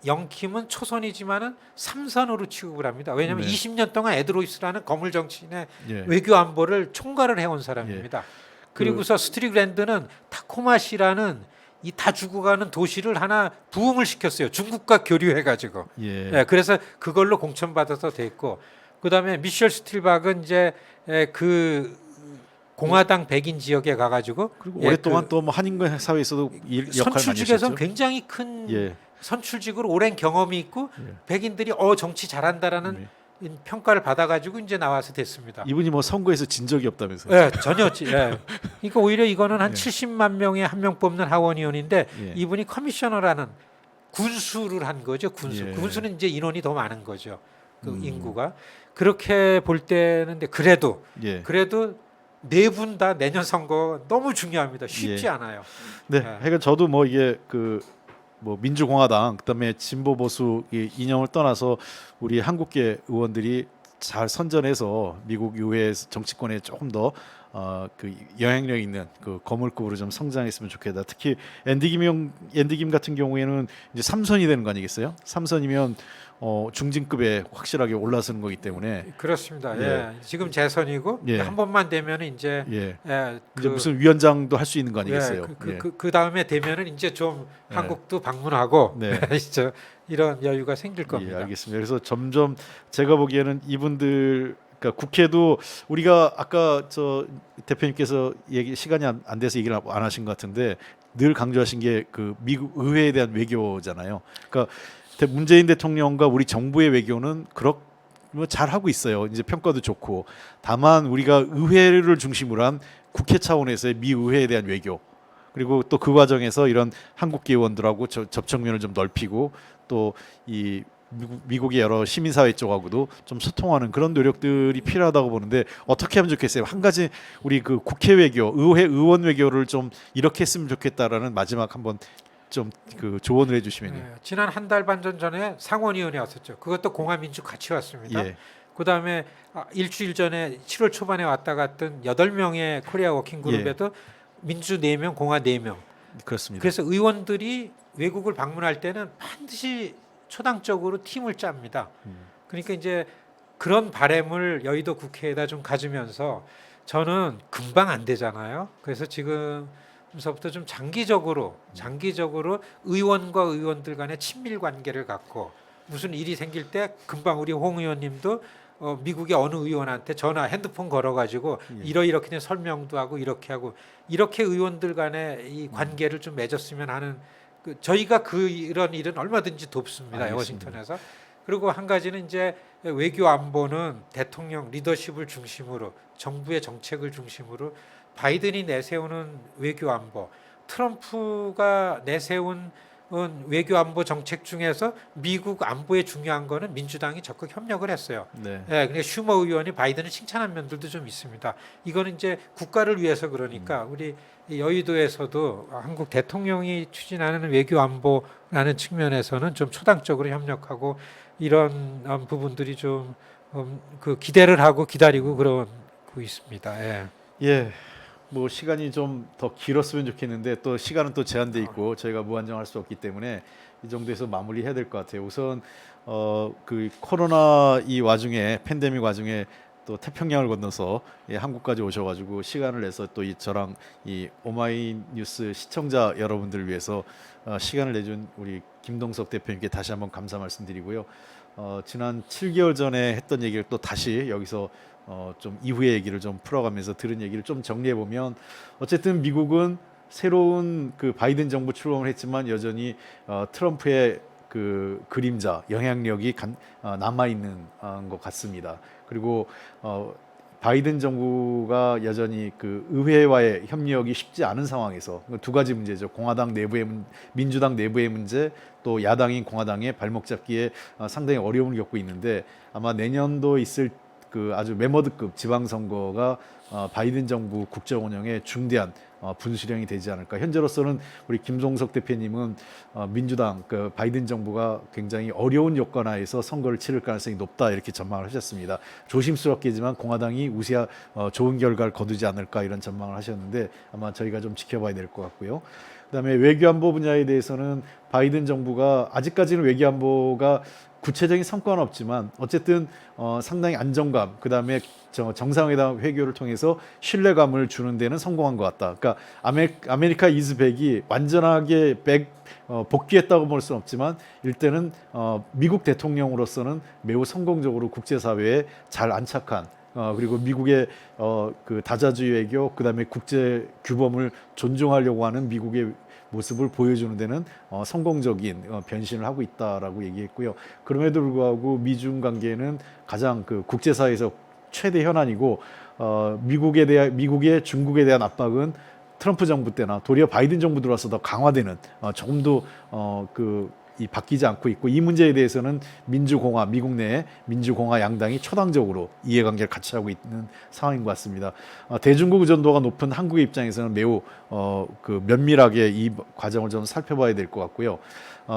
영킴은 초선이지만은 삼선으로 취급을 합니다. 왜냐하면 네. 20년 동안 에드로이스라는 거물 정치인의 예. 외교 안보를 총괄을 해온 사람입니다. 그리고서 스트릭랜드는 타코마시라는 이 다 죽어가는 도시를 하나 부흥을 시켰어요. 중국과 교류해가지고. 예. 그래서 그걸로 공천받아서 됐고, 그다음에 미셸 스틸박은 이제 그 공화당 백인 지역에 가가지고 그리고 오랫동안 또 뭐 한인권 사회에서도 역할 많이 선출직에서 하셨죠. 굉장히 큰 예. 선출직으로 오랜 경험이 있고 예. 백인들이 정치 잘한다라는 평가를 받아가지고 이제 나와서 됐습니다. 이분이 뭐 선거에서 진 적이 없다면서요. 전혀. 그러니까 오히려 이거는 한 70만 명에 한 명 뽑는 하원의원인데 예. 이분이 커미셔너라는 군수를 한 거죠. 군수. 예. 군수는 이제 인원이 더 많은 거죠. 그 인구가 그렇게 볼 때는 근데 그래도 예. 네 분 다 내년 선거 너무 중요합니다. 쉽지 예. 않아요. 네. 예. 그러니까 저도 뭐 이게 그 뭐 민주공화당 그다음에 진보 보수 이 이념을 떠나서 우리 한국계 의원들이 잘 선전해서 미국 의회 정치권에 조금 더 그 영향력 있는 그 거물급으로 좀 성장했으면 좋겠다. 특히 앤디 김 같은 경우에는 이제 3선이 되는 거 아니겠어요? 3선이면 중진급에 확실하게 올라서는 거기 때문에 그렇습니다. 예. 예. 지금 재선이고 예. 한 번만 되면 이제 예. 예, 이제 무슨 위원장도 할 수 있는 거 아니겠어요? 예. 그 다음에 되면은 이제 좀 예. 한국도 방문하고 네. 진짜 이런 여유가 생길 예, 겁니다. 알겠습니다. 그래서 점점 제가 보기에는 이분들 그러니까 국회도 우리가 아까 저 대표님께서 얘기 시간이 안 돼서 얘기를 안 하신 것 같은데 늘 강조하신 게 그 미국 의회에 대한 외교잖아요. 그러니까 문재인 대통령과 우리 정부의 외교는 잘 하고 있어요. 이제 평가도 좋고 다만 우리가 의회를 중심으로 한 국회 차원에서의 미 의회에 대한 외교 그리고 또 그 과정에서 이런 한국계 의원들하고 접촉면을 좀 넓히고 또 이 미국의 여러 시민사회 쪽하고도 좀 소통하는 그런 노력들이 필요하다고 보는데 어떻게 하면 좋겠어요? 한 가지 우리 그 국회 외교, 의회 의원 외교를 좀 이렇게 했으면 좋겠다라는 마지막 한번 좀 그 조언을 해주시면요. 예, 지난 한 달 반 전에 상원의원이 왔었죠. 그것도 공화민주 같이 왔습니다. 예, 그다음에 일주일 전에 7월 초반에 왔다 갔던 8명의 코리아 워킹 그룹에도 민주 4명, 공화 4명. 그렇습니다. 그래서 의원들이 외국을 방문할 때는 반드시 초당적으로 팀을 짭니다. 그러니까 이제 그런 바램을 여의도 국회에다 좀 가지면서 저는 금방 안 되잖아요. 그래서 지금서부터 좀 장기적으로 의원과 의원들 간의 친밀 관계를 갖고 무슨 일이 생길 때 금방 우리 홍 의원님도 미국의 어느 의원한테 핸드폰 걸어가지고 이러이렇게 설명도 하고 이렇게 의원들 간의 이 관계를 좀 맺었으면 하는 저희가 이런 일은 얼마든지 돕습니다. 알겠습니다. 워싱턴에서. 그리고 한 가지는 이제 외교 안보는 대통령 리더십을 중심으로 정부의 정책을 중심으로 바이든이 내세우는 외교 안보, 트럼프가 내세운 외교 안보 정책 중에서 미국 안보에 중요한 거는 민주당이 적극 협력을 했어요. 네. 예, 그러니까 슈머 의원이 바이든을 칭찬한 면들도 좀 있습니다. 이거는 이제 국가를 위해서 그러니까 우리 여의도에서도 한국 대통령이 추진하는 외교 안보라는 측면에서는 좀 초당적으로 협력하고 이런 부분들이 좀 그 기대를 하고 기다리고 그러고 있습니다. 예. 예. 뭐 시간이 좀 더 길었으면 좋겠는데 또 시간은 또 제한돼 있고 저희가 무한정할 수 없기 때문에 이 정도에서 마무리해야 될 것 같아요. 우선 그 코로나 이 와중에 팬데믹 와중에 또 태평양을 건너서 한국까지 오셔가지고 시간을 내서 또 저랑 이 오마이뉴스 시청자 여러분들을 위해서 시간을 내준 우리 김동석 대표님께 다시 한번 감사 말씀드리고요. 지난 7개월 전에 했던 얘기를 또 다시 여기서 좀 이후의 얘기를 좀 풀어가면서 들은 얘기를 좀 정리해 보면 어쨌든 미국은 새로운 그 바이든 정부 출범을 했지만 여전히 트럼프의 그 그림자 영향력이 남아 있는 것 같습니다. 그리고 바이든 정부가 여전히 그 의회와의 협력이 쉽지 않은 상황에서 두 가지 문제죠. 공화당 내부의 민주당 내부의 문제, 또 야당인 공화당의 발목 잡기에 상당히 어려움을 겪고 있는데 아마 내년도 있을 그 아주 메머드급 지방선거가 바이든 정부 국정 운영에 중대한 분수령이 되지 않을까. 현재로서는 우리 김종석 대표님은 민주당 그 바이든 정부가 굉장히 어려운 여건 하에서 선거를 치를 가능성이 높다 이렇게 전망을 하셨습니다. 조심스럽게지만 공화당이 좋은 결과를 거두지 않을까 이런 전망을 하셨는데 아마 저희가 좀 지켜봐야 될 것 같고요. 그다음에 외교안보 분야에 대해서는 바이든 정부가 아직까지는 외교안보가 구체적인 성과는 없지만 어쨌든 상당히 안정감, 그다음에 정상회담 회교를 통해서 신뢰감을 주는 데는 성공한 것 같다. 그러니까 아메리카 이즈 백이 완전하게 복귀했다고 볼 수는 없지만 일단은 미국 대통령으로서는 매우 성공적으로 국제사회에 잘 안착한 그리고 미국의 그 다자주의 외교, 그다음에 국제 규범을 존중하려고 하는 미국의 모습을 보여주는 데는 성공적인 변신을 하고 있다라고 얘기했고요. 그럼에도 불구하고 미중 관계는 가장 그 국제사회에서 최대 현안이고 미국의 중국에 대한 압박은 트럼프 정부 때나 도리어 바이든 정부 들어와서 더 강화되는 조금 더 그 이 바뀌지 않고 있고 이 문제에 대해서는 민주공화 미국 내 민주공화 양당이 초당적으로 이해관계를 같이 하고 있는 상황인 것 같습니다. 대중국 의존도가 높은 한국의 입장에서는 매우 그 면밀하게 이 과정을 좀 살펴봐야 될 것 같고요.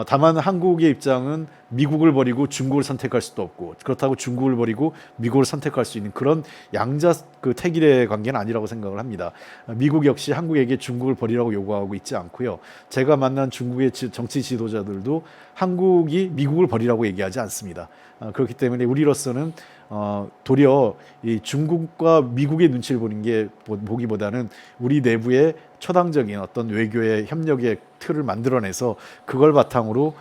다만 한국의 입장은 미국을 버리고 중국을 선택할 수도 없고 그렇다고 중국을 버리고 미국을 선택할 수 있는 그런 양자 그 태길의 관계는 아니라고 생각을 합니다. 미국 역시 한국에게 중국을 버리라고 요구하고 있지 않고요. 제가 만난 중국의 정치 지도자들도 한국이 미국을 버리라고 얘기하지 않습니다. 그렇기 때문에 우리로서는 도리어 이 중국과 미국의 눈치를 보는 게 보기보다는 우리 내부의 초당적인 어떤 외교의 협력의 틀을 만들어내서 그걸 바탕으로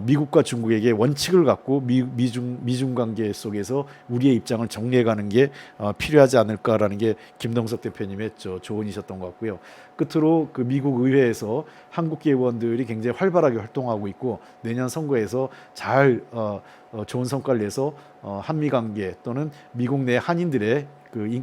미국과 중국에게 원칙을 갖고 미중 관계 속에서 우리의 입장을 정리해가는 게 필요하지 않을까라는 게 김동석 대표님의 조언이셨던 것 같고요. 끝으로 그 미국 의회에서 한국계 의원들이 굉장히 활발하게 활동하고 있고 내년 선거에서 잘 좋은 성과를 내서 한미 관계 또는 미국 내 한인들의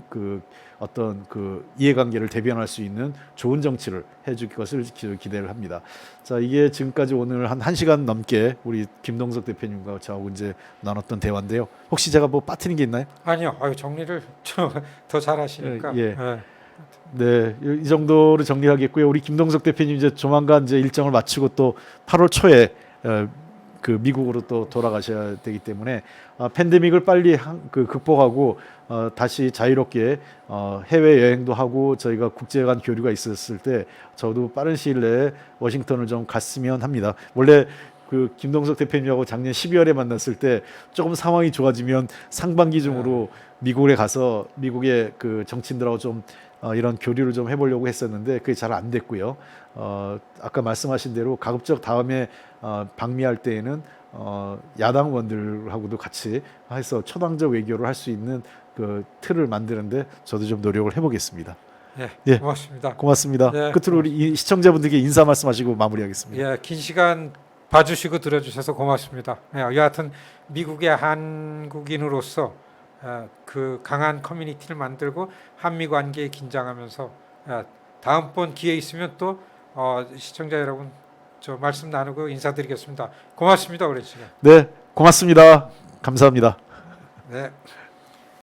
그 어떤 그 이해관계를 대변할 수 있는 좋은 정치를 해줄 것을 기대를 합니다. 자, 이게 지금까지 오늘 한 1시간 넘게 우리 김동석 대표님과 저하고 이제 나눴던 대화인데요. 혹시 제가 뭐 빠뜨린 게 있나요? 아니요, 정리를 더 잘하시니까. 예. 네, 이 정도로 정리하겠고요. 우리 김동석 대표님 이제 조만간 이제 일정을 마치고 또 8월 초에 그 미국으로 또 돌아가셔야 되기 때문에 팬데믹을 빨리 극복하고 다시 자유롭게 해외 여행도 하고 저희가 국제 간 교류가 있었을 때 저도 빠른 시일 내에 워싱턴을 좀 갔으면 합니다. 원래 그 김동석 대표님하고 작년 12월에 만났을 때 조금 상황이 좋아지면 상반기 중으로 미국에 가서 미국의 그 정치인들하고 좀 이런 교류를 좀 해보려고 했었는데 그게 잘 안 됐고요. 아까 말씀하신 대로 가급적 다음에 방미할 때에는 야당 의원들하고도 같이 해서 초당적 외교를 할 수 있는 그 틀을 만드는데 저도 좀 노력을 해보겠습니다. 예, 고맙습니다. 고맙습니다. 예, 끝으로 우리 시청자분들께 인사 말씀하시고 마무리하겠습니다. 예, 긴 시간 봐주시고 들어주셔서 고맙습니다. 여하튼 미국의 한국인으로서 그 강한 커뮤니티를 만들고 한미 관계에 긴장하면서 다음번 기회 있으면 또 시청자 여러분 저 말씀 나누고 인사드리겠습니다. 고맙습니다. 오랜 시간. 네, 고맙습니다. 감사합니다. 네.